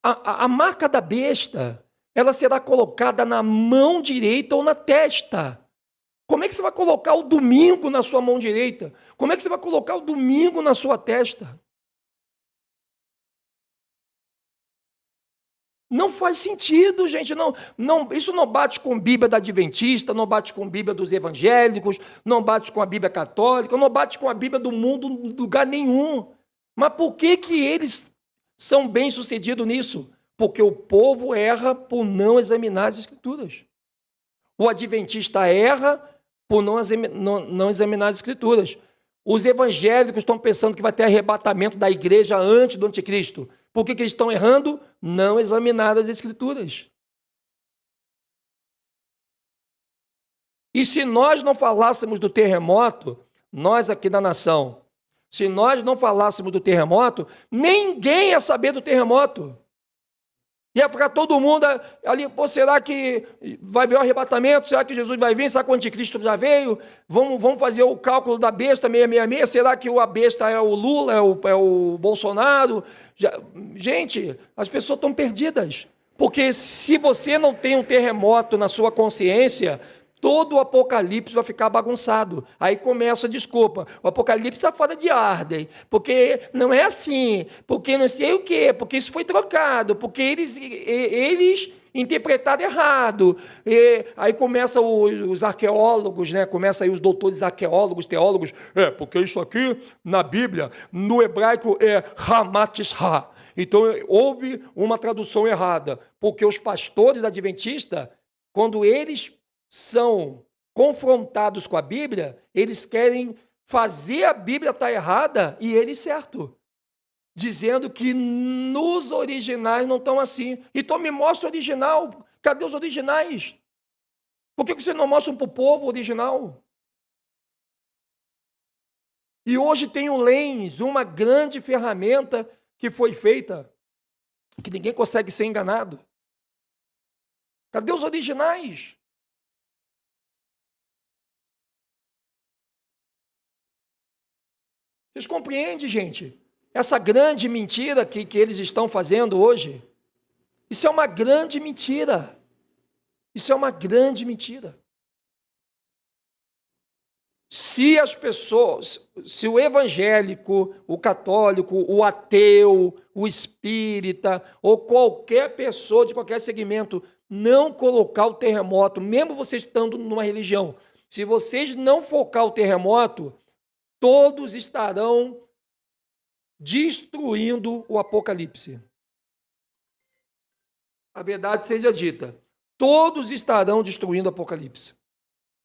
a marca da besta, ela será colocada na mão direita ou na testa. Como é que você vai colocar o domingo na sua mão direita? Como é que você vai colocar o domingo na sua testa? Não faz sentido, gente. Isso não bate com a Bíblia da Adventista, não bate com a Bíblia dos evangélicos, não bate com a Bíblia católica, não bate com a Bíblia do mundo, em lugar nenhum. Mas por que eles são bem-sucedidos nisso? Porque o povo erra por não examinar as Escrituras. O adventista erra por não examinar as Escrituras. Os evangélicos estão pensando que vai ter arrebatamento da igreja antes do anticristo. Por que eles estão errando? Não examinar as Escrituras. E se nós não falássemos do terremoto, nós aqui da nação, se nós não falássemos do terremoto, ninguém ia saber do terremoto. Ia ficar todo mundo ali, será que vai vir o arrebatamento? Será que Jesus vai vir? Será que o anticristo já veio? Vamos fazer o cálculo da besta 666? Será que a besta é o Lula, é o Bolsonaro? Gente, as pessoas estão perdidas. Porque se você não tem um terremoto na sua consciência, todo o Apocalipse vai ficar bagunçado. Aí começa a desculpa. O Apocalipse está fora de ordem, porque não é assim, porque não sei o quê, porque isso foi trocado, porque eles interpretaram errado. E aí começam os arqueólogos, né? Começa aí os doutores arqueólogos, teólogos, porque isso aqui, na Bíblia, no hebraico é Hamatisha. Então houve uma tradução errada, porque os pastores da Adventista, quando eles são confrontados com a Bíblia, eles querem fazer a Bíblia estar errada e ele certo, dizendo que nos originais não estão assim. Então me mostra o original. Cadê os originais? Por que você não mostra para o povo o original? E hoje tem o Lens, uma grande ferramenta que foi feita, que ninguém consegue ser enganado. Cadê os originais? Vocês compreendem, gente? Essa grande mentira que eles estão fazendo hoje, isso é uma grande mentira. Isso é uma grande mentira. Se as pessoas, se o evangélico, o católico, o ateu, o espírita, ou qualquer pessoa de qualquer segmento não colocar o terremoto, mesmo você estando numa religião, se vocês não focar o terremoto, todos estarão destruindo o Apocalipse. A verdade seja dita, todos estarão destruindo o Apocalipse.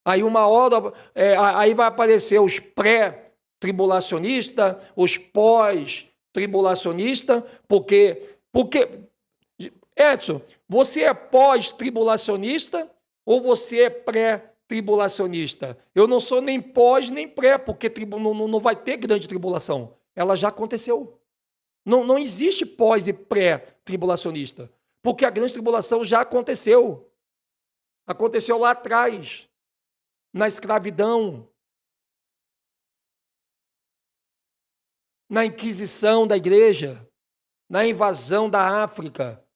Aí uma hora, aí vai aparecer os pré-tribulacionistas, os pós-tribulacionistas, porque, Edson, você é pós-tribulacionista ou você é pré-tribulacionista? Eu não sou nem pós nem pré, porque não vai ter grande tribulação. Ela já aconteceu. Não existe pós e pré-tribulacionista, porque a grande tribulação já aconteceu. Aconteceu lá atrás, na escravidão, na inquisição da igreja, na invasão da África,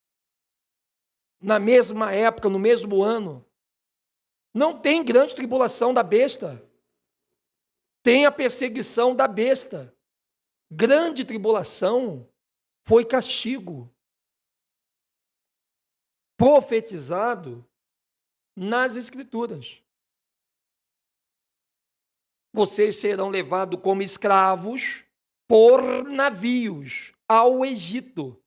na mesma época, no mesmo ano. Não tem grande tribulação da besta. Tem a perseguição da besta. Grande tribulação foi castigo profetizado nas Escrituras. Vocês serão levados como escravos por navios ao Egito.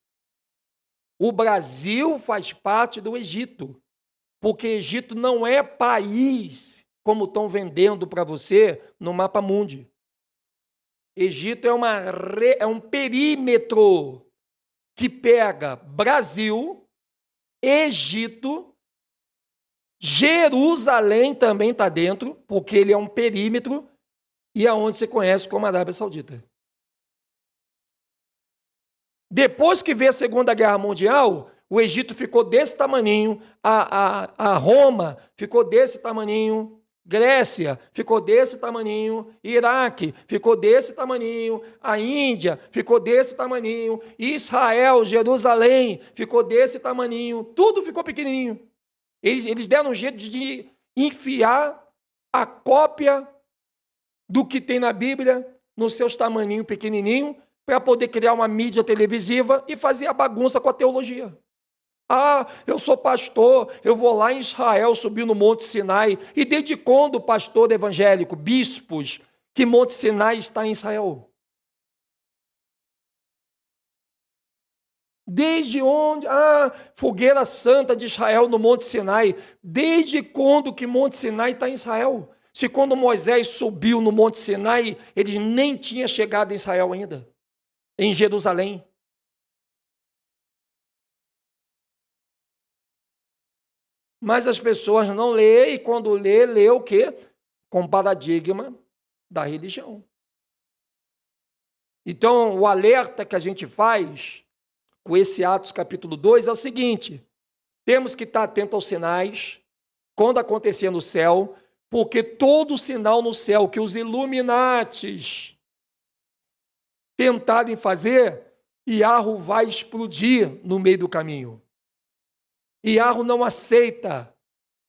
O Brasil faz parte do Egito, porque Egito não é país como estão vendendo para você no Mapa Mundi. Egito é um perímetro que pega Brasil, Egito, Jerusalém também está dentro, porque ele é um perímetro, e é onde se conhece como Arábia Saudita. Depois que veio a Segunda Guerra Mundial, o Egito ficou desse tamaninho, a Roma ficou desse tamaninho, Grécia ficou desse tamaninho, Iraque ficou desse tamaninho, a Índia ficou desse tamaninho, Israel, Jerusalém ficou desse tamaninho, tudo ficou pequenininho. Eles deram um jeito de enfiar a cópia do que tem na Bíblia nos seus tamaninhos pequenininhos, para poder criar uma mídia televisiva e fazer a bagunça com a teologia. Ah, eu sou pastor, eu vou lá em Israel subir no Monte Sinai. E desde quando o pastor evangélico, bispos, que Monte Sinai está em Israel? Desde onde? Ah, fogueira santa de Israel no Monte Sinai. Desde quando que Monte Sinai está em Israel? Se quando Moisés subiu no Monte Sinai, eles nem tinham chegado em Israel ainda, em Jerusalém. Mas as pessoas não lêem, e quando lê o quê? Com paradigma da religião. Então, o alerta que a gente faz com esse Atos capítulo 2 é o seguinte: temos que estar atentos aos sinais, quando acontecer no céu, porque todo sinal no céu que os Illuminates tentarem fazer, Iarro vai explodir no meio do caminho. Iarro não aceita,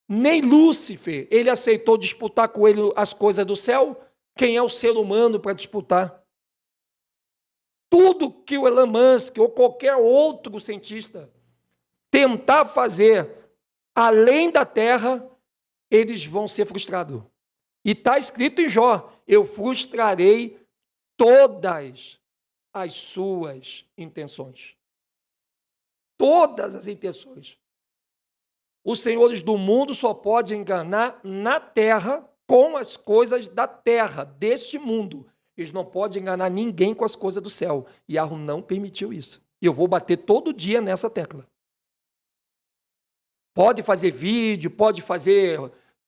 nem Lúcifer, ele aceitou disputar com ele as coisas do céu. Quem é o ser humano para disputar? Tudo que o Elon Musk ou qualquer outro cientista tentar fazer além da Terra, eles vão ser frustrados. E está escrito em Jó: eu frustrarei todas as suas intenções. Todas as intenções. Os senhores do mundo só podem enganar na terra, com as coisas da terra, deste mundo. Eles não podem enganar ninguém com as coisas do céu. E Iarro não permitiu isso. E eu vou bater todo dia nessa tecla. Pode fazer vídeo, pode fazer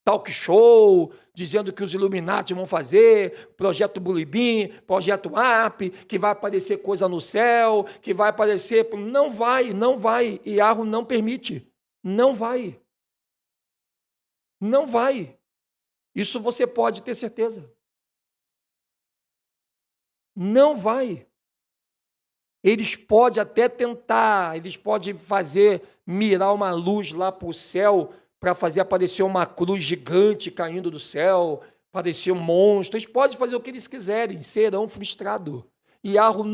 talk show, dizendo que os Illuminati vão fazer, projeto Bulibim, projeto AP, que vai aparecer coisa no céu, que vai aparecer... Não vai. Iarro não permite. Não vai. Não vai. Isso você pode ter certeza. Não vai. Eles podem até tentar, eles podem fazer, mirar uma luz lá para o céu, para fazer aparecer uma cruz gigante caindo do céu, parecer um monstro. Eles podem fazer o que eles quiserem, serão frustrados. Yahweh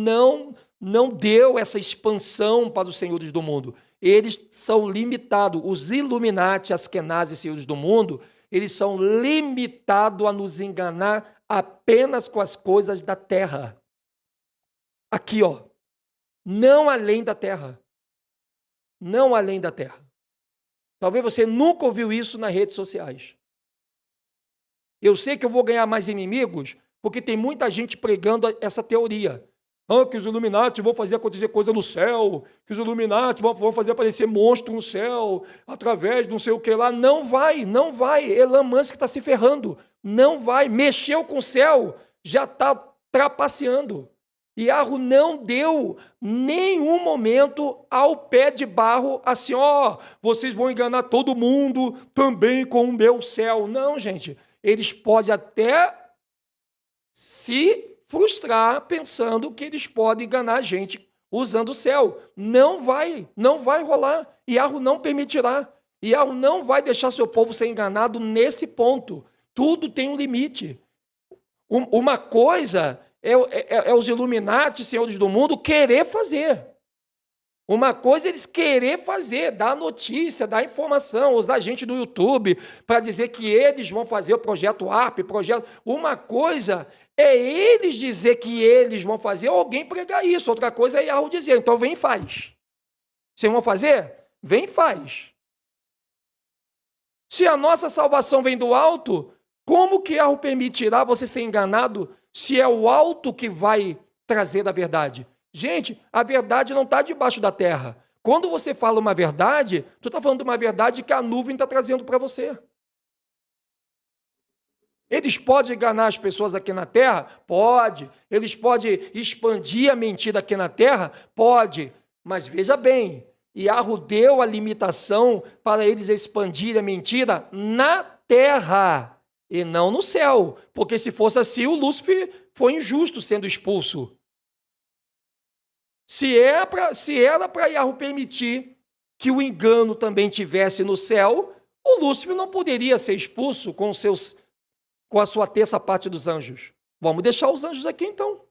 não deu essa expansão para os senhores do mundo. Eles são limitados. Os Illuminati, Askenazes, senhores do mundo, eles são limitados a nos enganar apenas com as coisas da terra. Aqui, ó. Não além da terra. Não além da terra. Talvez você nunca ouviu isso nas redes sociais. Eu sei que eu vou ganhar mais inimigos porque tem muita gente pregando essa teoria. Que os Illuminati vão fazer acontecer coisa no céu, que os Illuminati vão fazer aparecer monstro no céu, através de não sei o que lá. Não vai, não vai. Elon Musk está se ferrando. Não vai. Mexeu com o céu, já está trapaceando. Yahweh não deu nenhum momento ao pé de barro, assim, vocês vão enganar todo mundo também com o meu céu. Não, gente. Eles podem até se frustrar pensando que eles podem enganar a gente usando o céu. Não vai rolar. Yahweh não permitirá. Yahweh não vai deixar seu povo ser enganado nesse ponto. Tudo tem um limite. Uma coisa é os Illuminati, senhores do mundo, querer fazer. Uma coisa é eles querer fazer, dar notícia, dar informação, usar gente do YouTube para dizer que eles vão fazer o projeto ARP, Uma coisa é eles dizer que eles vão fazer, ou alguém pregar isso. Outra coisa é Yahweh dizer, então vem e faz. Vocês vão fazer? Vem e faz. Se a nossa salvação vem do alto, como que Yahweh permitirá você ser enganado se é o alto que vai trazer a verdade? Gente, a verdade não está debaixo da terra. Quando você fala uma verdade, tu está falando de uma verdade que a nuvem está trazendo para você. Eles podem enganar as pessoas aqui na terra? Pode. Eles podem expandir a mentira aqui na terra? Pode. Mas veja bem, Yahweh deu a limitação para eles expandirem a mentira na terra e não no céu. Porque se fosse assim, o Lúcifer foi injusto sendo expulso. Se era para Yahweh permitir que o engano também tivesse no céu, o Lúcifer não poderia ser expulso com a sua terça parte dos anjos. Vamos deixar os anjos aqui, então.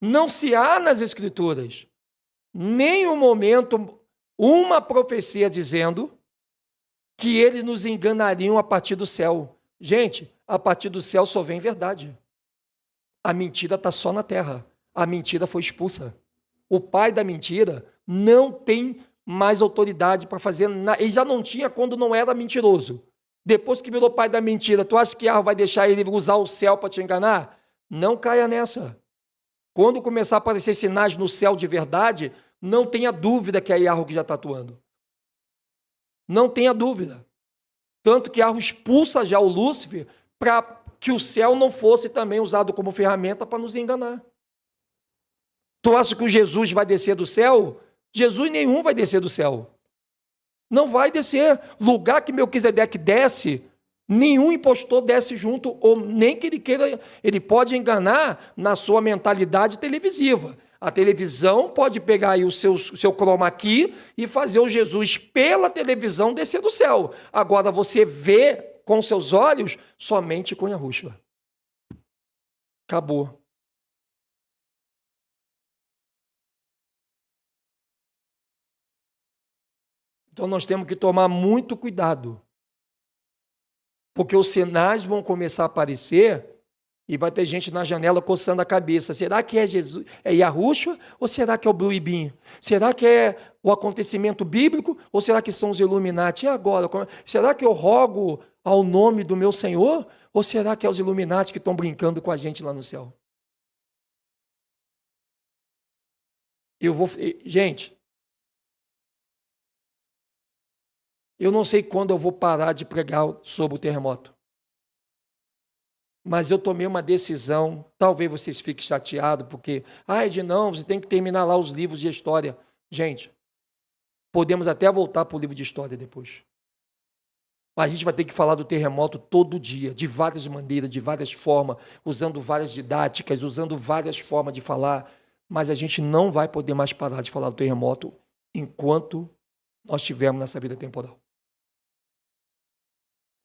Não se há nas Escrituras nenhum momento uma profecia dizendo que eles nos enganariam a partir do céu. Gente, a partir do céu só vem verdade. A mentira está só na terra. A mentira foi expulsa. O pai da mentira não tem mais autoridade para fazer nada. Ele já não tinha quando não era mentiroso. Depois que virou pai da mentira, tu acha que Yahweh vai deixar ele usar o céu para te enganar? Não caia nessa. Quando começar a aparecer sinais no céu de verdade, não tenha dúvida que é Yahweh que já está atuando. Não tenha dúvida. Tanto que Yahweh expulsa já o Lúcifer para que o céu não fosse também usado como ferramenta para nos enganar. Tu acha que o Jesus vai descer do céu? Jesus nenhum vai descer do céu. Não vai descer. Lugar que Melquisedeque desce, nenhum impostor desce junto, ou nem que ele queira, ele pode enganar na sua mentalidade televisiva. A televisão pode pegar aí o seu chroma key e fazer o Jesus pela televisão descer do céu. Agora você vê com seus olhos somente com Yahushua. Acabou. Então nós temos que tomar muito cuidado. Porque os sinais vão começar a aparecer e vai ter gente na janela coçando a cabeça. Será que é Jesus, é Yahushua ou será que é o Blue Beam? Será que é o acontecimento bíblico ou será que são os Illuminati? E agora? Será que eu rogo ao nome do meu Senhor ou será que é os Illuminati que estão brincando com a gente lá no céu? Gente, eu não sei quando eu vou parar de pregar sobre o terremoto. Mas eu tomei uma decisão, talvez vocês fiquem chateados, porque, não, você tem que terminar lá os livros de história. Gente, podemos até voltar para o livro de história depois. Mas a gente vai ter que falar do terremoto todo dia, de várias maneiras, de várias formas, usando várias didáticas, usando várias formas de falar. mas a gente não vai poder mais parar de falar do terremoto enquanto nós estivermos nessa vida temporal.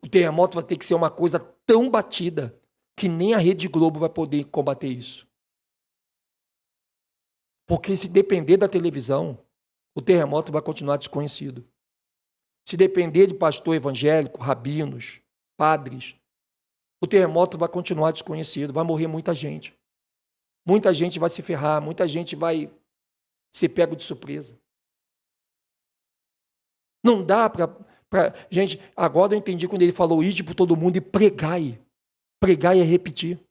O terremoto vai ter que ser uma coisa tão batida que nem a Rede Globo vai poder combater isso. Porque se depender da televisão, o terremoto vai continuar desconhecido. Se depender de pastor evangélico, rabinos, padres, o terremoto vai continuar desconhecido, vai morrer muita gente. Muita gente vai se ferrar, muita gente vai ser pego de surpresa. Não dá para... Gente, agora eu entendi quando ele falou ide por todo mundo e pregai. Pregai é repetir.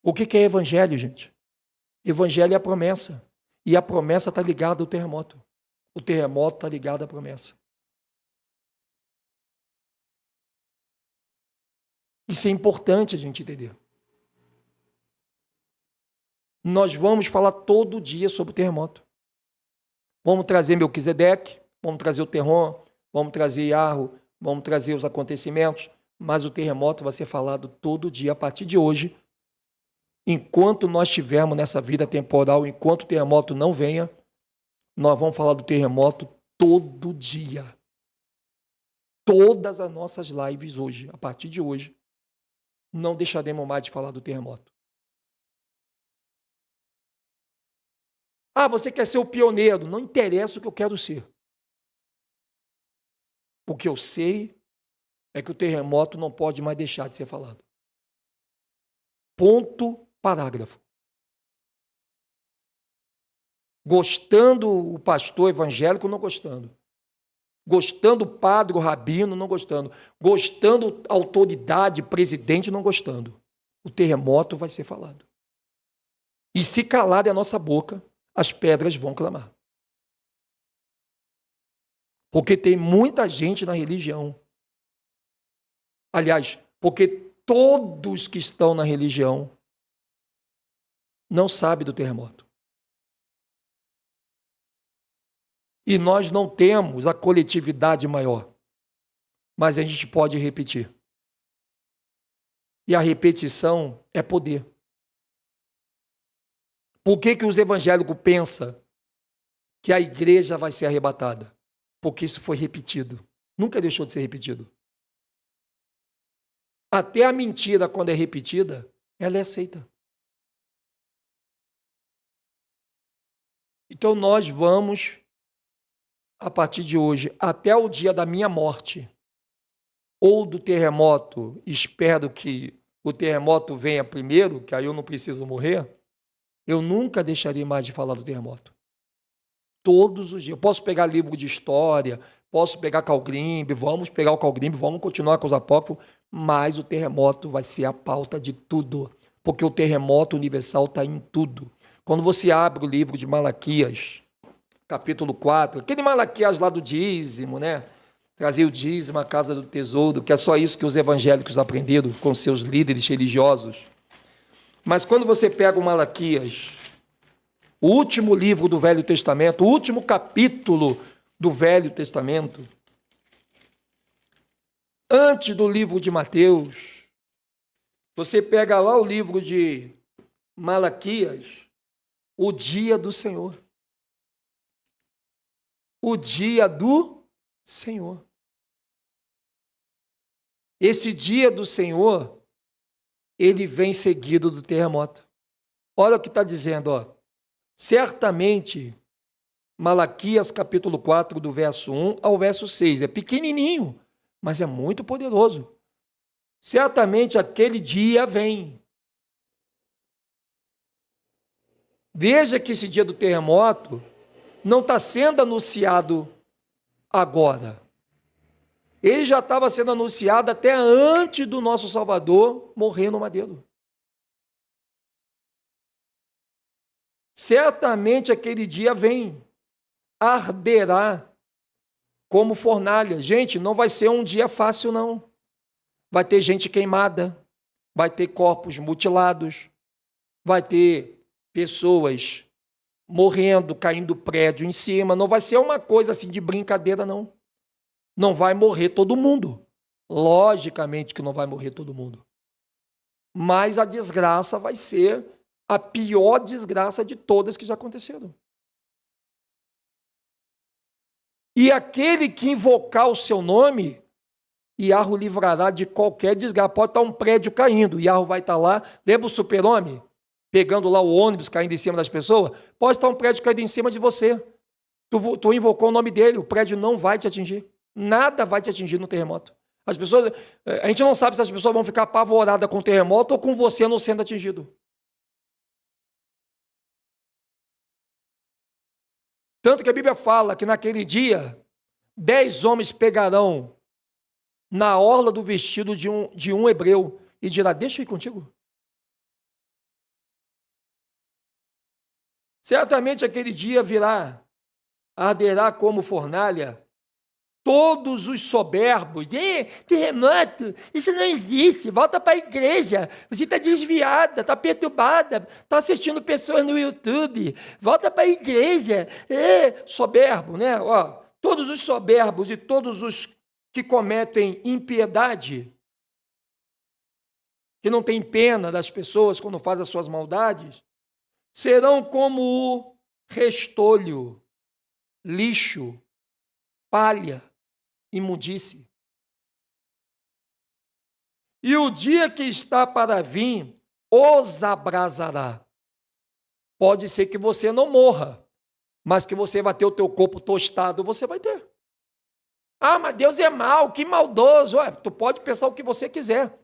O que é evangelho, gente? Evangelho é a promessa. E a promessa está ligada ao terremoto. O terremoto está ligado à promessa. Isso é importante a gente entender. Nós vamos falar todo dia sobre o terremoto. Vamos trazer Melquisedeque, vamos trazer o Terron, vamos trazer Iarro, vamos trazer os acontecimentos, mas o terremoto vai ser falado todo dia a partir de hoje. Enquanto nós estivermos nessa vida temporal, enquanto o terremoto não venha, nós vamos falar do terremoto todo dia. Todas as nossas lives hoje, a partir de hoje, não deixaremos mais de falar do terremoto. Ah, você quer ser o pioneiro? Não interessa o que eu quero ser. O que eu sei é que o terremoto não pode mais deixar de ser falado. Ponto, parágrafo. Gostando o pastor evangélico, não gostando. Gostando o padre, o rabino, não gostando. Gostando a autoridade, presidente, não gostando. O terremoto vai ser falado. E se calar a nossa boca, as pedras vão clamar. Porque tem muita gente na religião. Aliás, porque todos que estão na religião não sabem do terremoto. E nós não temos a coletividade maior. Mas a gente pode repetir. E a repetição é poder. Por que os evangélicos pensam que a igreja vai ser arrebatada? Porque isso foi repetido. Nunca deixou de ser repetido. Até a mentira, quando é repetida, ela é aceita. Então nós vamos, a partir de hoje, até o dia da minha morte, ou do terremoto, espero que o terremoto venha primeiro, que aí eu não preciso morrer, eu nunca deixarei mais de falar do terremoto. Todos os dias. Eu posso pegar livro de história, posso pegar Carl Grimbe, vamos pegar o Carl Grimbe, vamos continuar com os apócrifos, mas o terremoto vai ser a pauta de tudo, porque o terremoto universal está em tudo. Quando você abre o livro de Malaquias, capítulo 4, aquele Malaquias lá do dízimo, né? Trazer o dízimo à casa do tesouro, que é só isso que os evangélicos aprenderam com seus líderes religiosos. Mas quando você pega o Malaquias, o último livro do Velho Testamento, o último capítulo do Velho Testamento, antes do livro de Mateus, você pega lá o livro de Malaquias, o dia do Senhor. O dia do Senhor. Esse dia do Senhor, ele vem seguido do terremoto. Olha o que está dizendo, ó. Certamente, Malaquias capítulo 4, do verso 1 ao verso 6. É pequenininho, mas é muito poderoso. Certamente aquele dia vem. Veja que esse dia do terremoto não está sendo anunciado agora. Ele já estava sendo anunciado até antes do nosso Salvador morrer no madeiro. Certamente aquele dia vem, arderá como fornalha. Gente, não vai ser um dia fácil, não. Vai ter gente queimada, vai ter corpos mutilados, vai ter pessoas morrendo, caindo prédio em cima. Não vai ser uma coisa assim de brincadeira, não. Não vai morrer todo mundo. Logicamente que não vai morrer todo mundo. Mas a desgraça vai ser a pior desgraça de todas que já aconteceram. E aquele que invocar o seu nome, Yahweh o livrará de qualquer desgraça. Pode estar um prédio caindo, Yahweh vai estar lá. Lembra o super-homem? Pegando lá o ônibus caindo em cima das pessoas? Pode estar um prédio caindo em cima de você. Tu invocou o nome dele, o prédio não vai te atingir. Nada vai te atingir no terremoto. As pessoas, a gente não sabe se as pessoas vão ficar apavoradas com o terremoto ou com você não sendo atingido. Tanto que a Bíblia fala que naquele dia, 10 homens pegarão na orla do vestido de um hebreu e dirá, deixa eu ir contigo. Certamente aquele dia virá, arderá como fornalha, todos os soberbos, terremoto, isso não existe, volta para a igreja, você está desviada, está perturbada, está assistindo pessoas no YouTube, volta para a igreja, soberbo, né? Ó, todos os soberbos e todos os que cometem impiedade, que não têm pena das pessoas quando fazem as suas maldades, serão como o restolho, lixo, palha, imundície. E o dia que está para vir os abrasará. Pode ser que você não morra, mas que você vai ter o teu corpo tostado, você vai ter. Ah, mas Deus é mau, que maldoso. Tu pode pensar o que você quiser.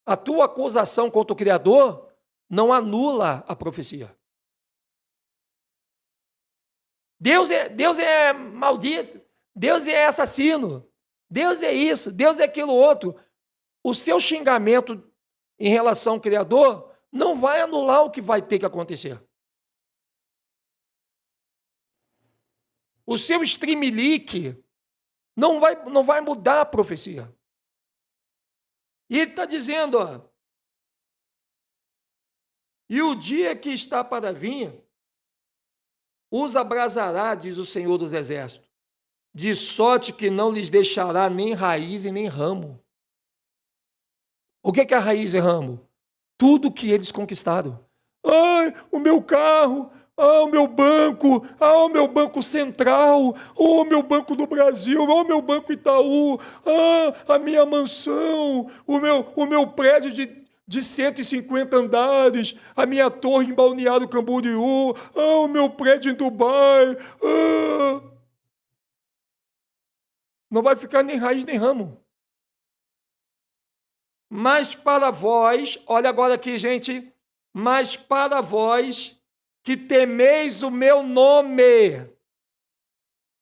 A tua acusação contra o Criador não anula a profecia. Deus é maldito, Deus é assassino, Deus é isso, Deus é aquilo outro. O seu xingamento em relação ao Criador não vai anular o que vai ter que acontecer. O seu streamlick não vai mudar a profecia. E ele está dizendo, ó, e o dia que está para vir, os abrasará, diz o Senhor dos Exércitos, de sorte que não lhes deixará nem raiz e nem ramo. O que é a raiz e ramo? Tudo que eles conquistaram. Ai, o meu carro, o meu banco central, o meu banco do Brasil, o meu banco Itaú, a minha mansão, o meu prédio de 150 andares, a minha torre em Balneário Camboriú, o meu prédio em Dubai. Não vai ficar nem raiz nem ramo. Mas para vós, olha agora aqui, gente, mas para vós que temeis o meu nome.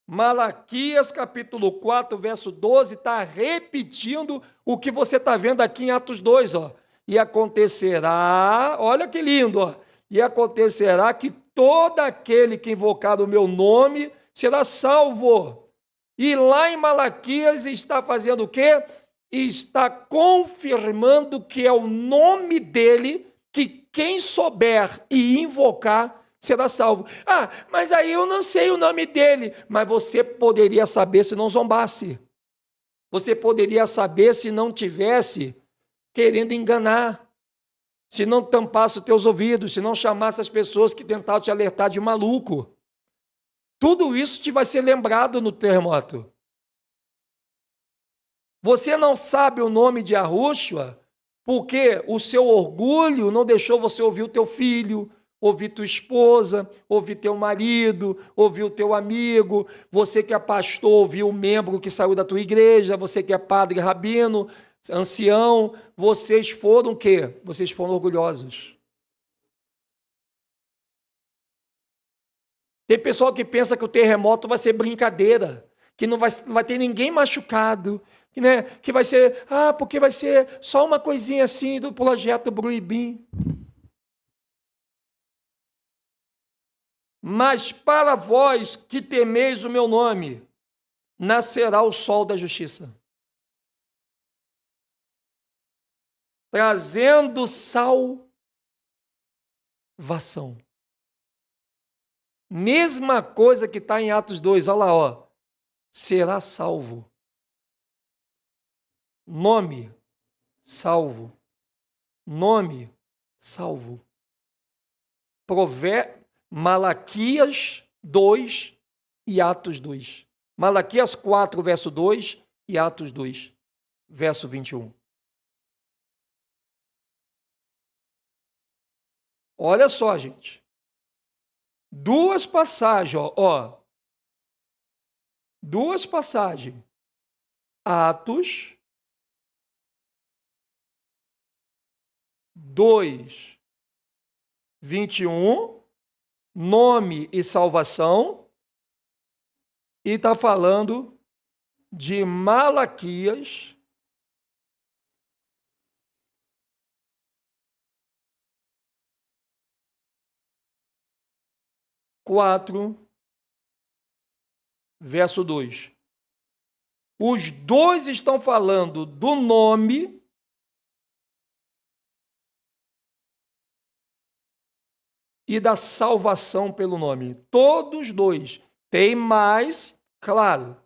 Malaquias capítulo 4, verso 12, está repetindo o que você está vendo aqui em Atos 2, ó. E acontecerá, olha que lindo, ó. E acontecerá que todo aquele que invocar o meu nome será salvo. E lá em Malaquias está fazendo o quê? Está confirmando que é o nome dele que quem souber e invocar será salvo. Ah, mas aí eu não sei o nome dele. Mas você poderia saber se não zombasse. Você poderia saber se não tivesse querendo enganar. Se não tampasse os teus ouvidos, se não chamasse as pessoas que tentaram te alertar de maluco. Tudo isso te vai ser lembrado no terremoto. Você não sabe o nome de Yahushua porque o seu orgulho não deixou você ouvir o teu filho, ouvir tua esposa, ouvir teu marido, ouvir o teu amigo, você que é pastor, ouvir o membro que saiu da tua igreja, você que é padre, rabino, ancião, vocês foram o quê? Vocês foram orgulhosos. Tem pessoal que pensa que o terremoto vai ser brincadeira, que não vai ter ninguém machucado, né? Que vai ser, porque vai ser só uma coisinha assim do projeto Bruibim. Mas para vós que temeis o meu nome, nascerá o sol da justiça, trazendo salvação. Mesma coisa que está em Atos 2, olha lá, ó. Será salvo. Nome, salvo. Nome, salvo. Malaquias 2 e Atos 2. Malaquias 4, verso 2 e Atos 2, verso 21. Olha só, gente. Duas passagens, ó. Duas passagens. Atos 2, 21, nome e salvação, e está falando de Malaquias 4, verso 2. Os dois estão falando do nome e da salvação pelo nome. Todos dois. Tem mais, claro,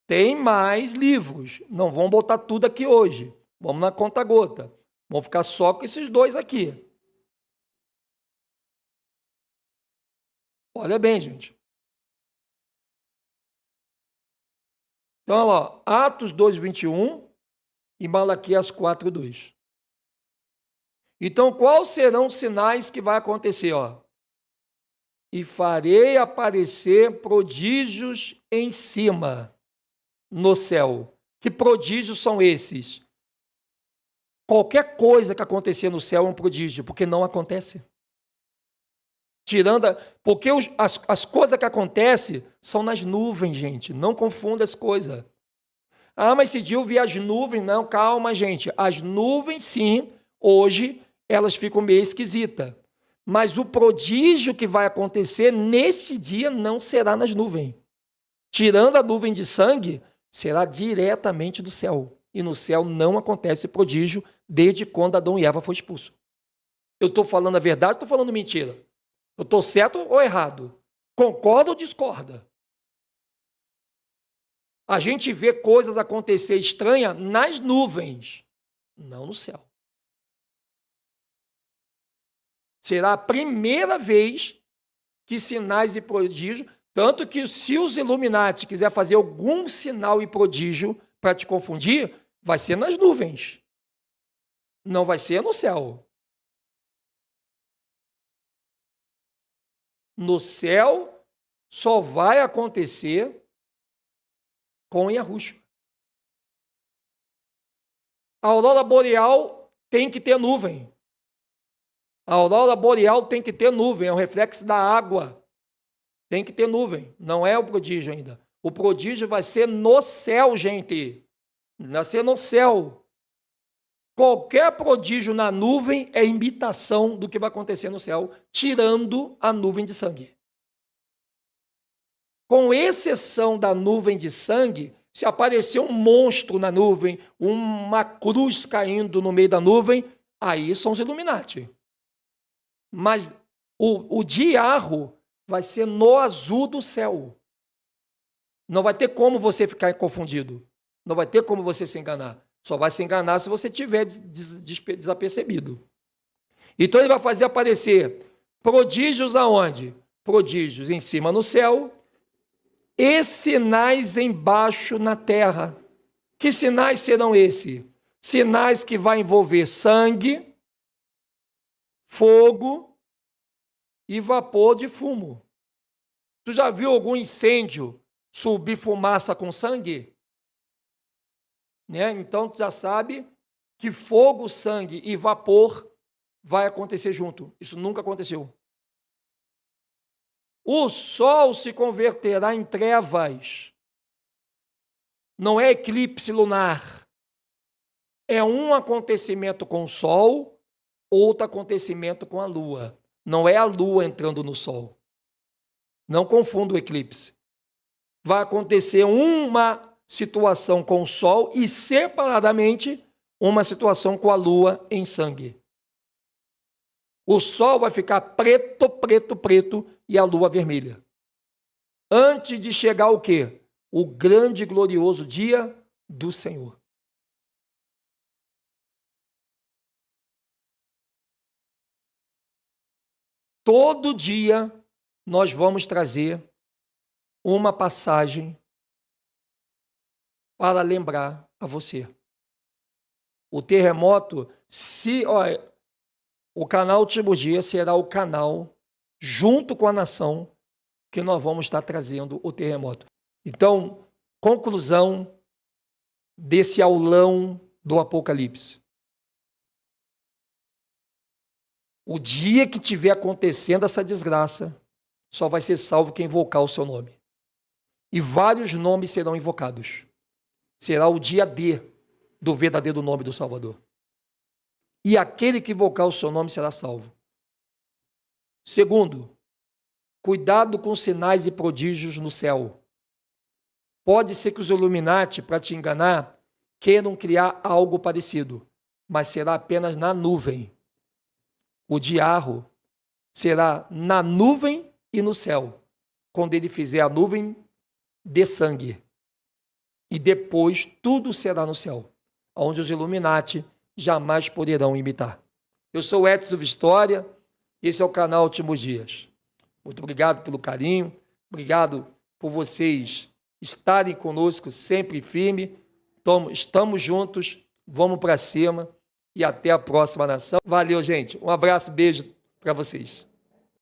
tem mais livros. Não vamos botar tudo aqui hoje. Vamos na conta-gota. Vamos ficar só com esses dois aqui. Olha bem, gente. Então, olha lá, Atos 2, 21 e Malaquias 4, 2. Então, quais serão os sinais que vai acontecer? Ó? E farei aparecer prodígios em cima, no céu. Que prodígios são esses? Qualquer coisa que acontecer no céu é um prodígio, porque não acontece. Porque as coisas que acontecem são nas nuvens, gente. Não confunda as coisas. Ah, mas esse dia eu vi as nuvens. Não, calma, gente. As nuvens, sim, hoje, elas ficam meio esquisitas. Mas o prodígio que vai acontecer nesse dia não será nas nuvens. Tirando a nuvem de sangue, será diretamente do céu. E no céu não acontece prodígio desde quando Adão e Eva foram expulsos. Eu estou falando a verdade ou estou falando mentira? Eu estou certo ou errado? Concorda ou discorda? A gente vê coisas acontecer estranhas nas nuvens, não no céu. Será a primeira vez que sinais e prodígios, tanto que se os Illuminati quiser fazer algum sinal e prodígio para te confundir, vai ser nas nuvens. Não vai ser no céu. No céu só vai acontecer com Yahushua. A aurora boreal tem que ter nuvem. A aurora boreal tem que ter nuvem, é um reflexo da água. Tem que ter nuvem, não é o prodígio ainda. O prodígio vai ser no céu, gente. Vai ser no céu. Qualquer prodígio na nuvem é imitação do que vai acontecer no céu, tirando a nuvem de sangue. Com exceção da nuvem de sangue, se aparecer um monstro na nuvem, uma cruz caindo no meio da nuvem, aí são os Illuminati. Mas o diarro vai ser no azul do céu. Não vai ter como você ficar confundido. Não vai ter como você se enganar. Só vai se enganar se você tiver desapercebido. Então ele vai fazer aparecer prodígios aonde? Prodígios em cima no céu e sinais embaixo na terra. Que sinais serão esses? Sinais que vai envolver sangue, fogo e vapor de fumo. Tu já viu algum incêndio subir fumaça com sangue? Né? Então tu já sabe que fogo, sangue e vapor vai acontecer junto. Isso nunca aconteceu. O sol se converterá em trevas. Não é eclipse lunar. É um acontecimento com o sol, outro acontecimento com a lua. Não é a lua entrando no sol. Não confunda o eclipse. Vai acontecer uma situação com o sol e, separadamente, uma situação com a lua em sangue. O sol vai ficar preto, preto, preto e a lua vermelha. Antes de chegar o quê? O grande e glorioso dia do Senhor. todo dia nós vamos trazer uma passagem para lembrar a você. O terremoto, o canal Últimos Dias será o canal, junto com a nação, que nós vamos estar trazendo o terremoto. Então, conclusão desse aulão do Apocalipse. O dia que estiver acontecendo essa desgraça, só vai ser salvo quem invocar o seu nome. E vários nomes serão invocados. Será o dia D do verdadeiro nome do Salvador. E aquele que invocar o seu nome será salvo. Segundo, cuidado com sinais e prodígios no céu. Pode ser que os Illuminati, para te enganar, queiram criar algo parecido, mas será apenas na nuvem. O diarro será na nuvem e no céu, quando ele fizer a nuvem de sangue. E depois tudo será no céu, onde os Illuminati jamais poderão imitar. Eu sou Edson Vistória, esse é o canal Últimos Dias. Muito obrigado pelo carinho, obrigado por vocês estarem conosco sempre firme. Estamos juntos, vamos para cima e até a próxima, nação. Valeu, gente. Um abraço, beijo para vocês.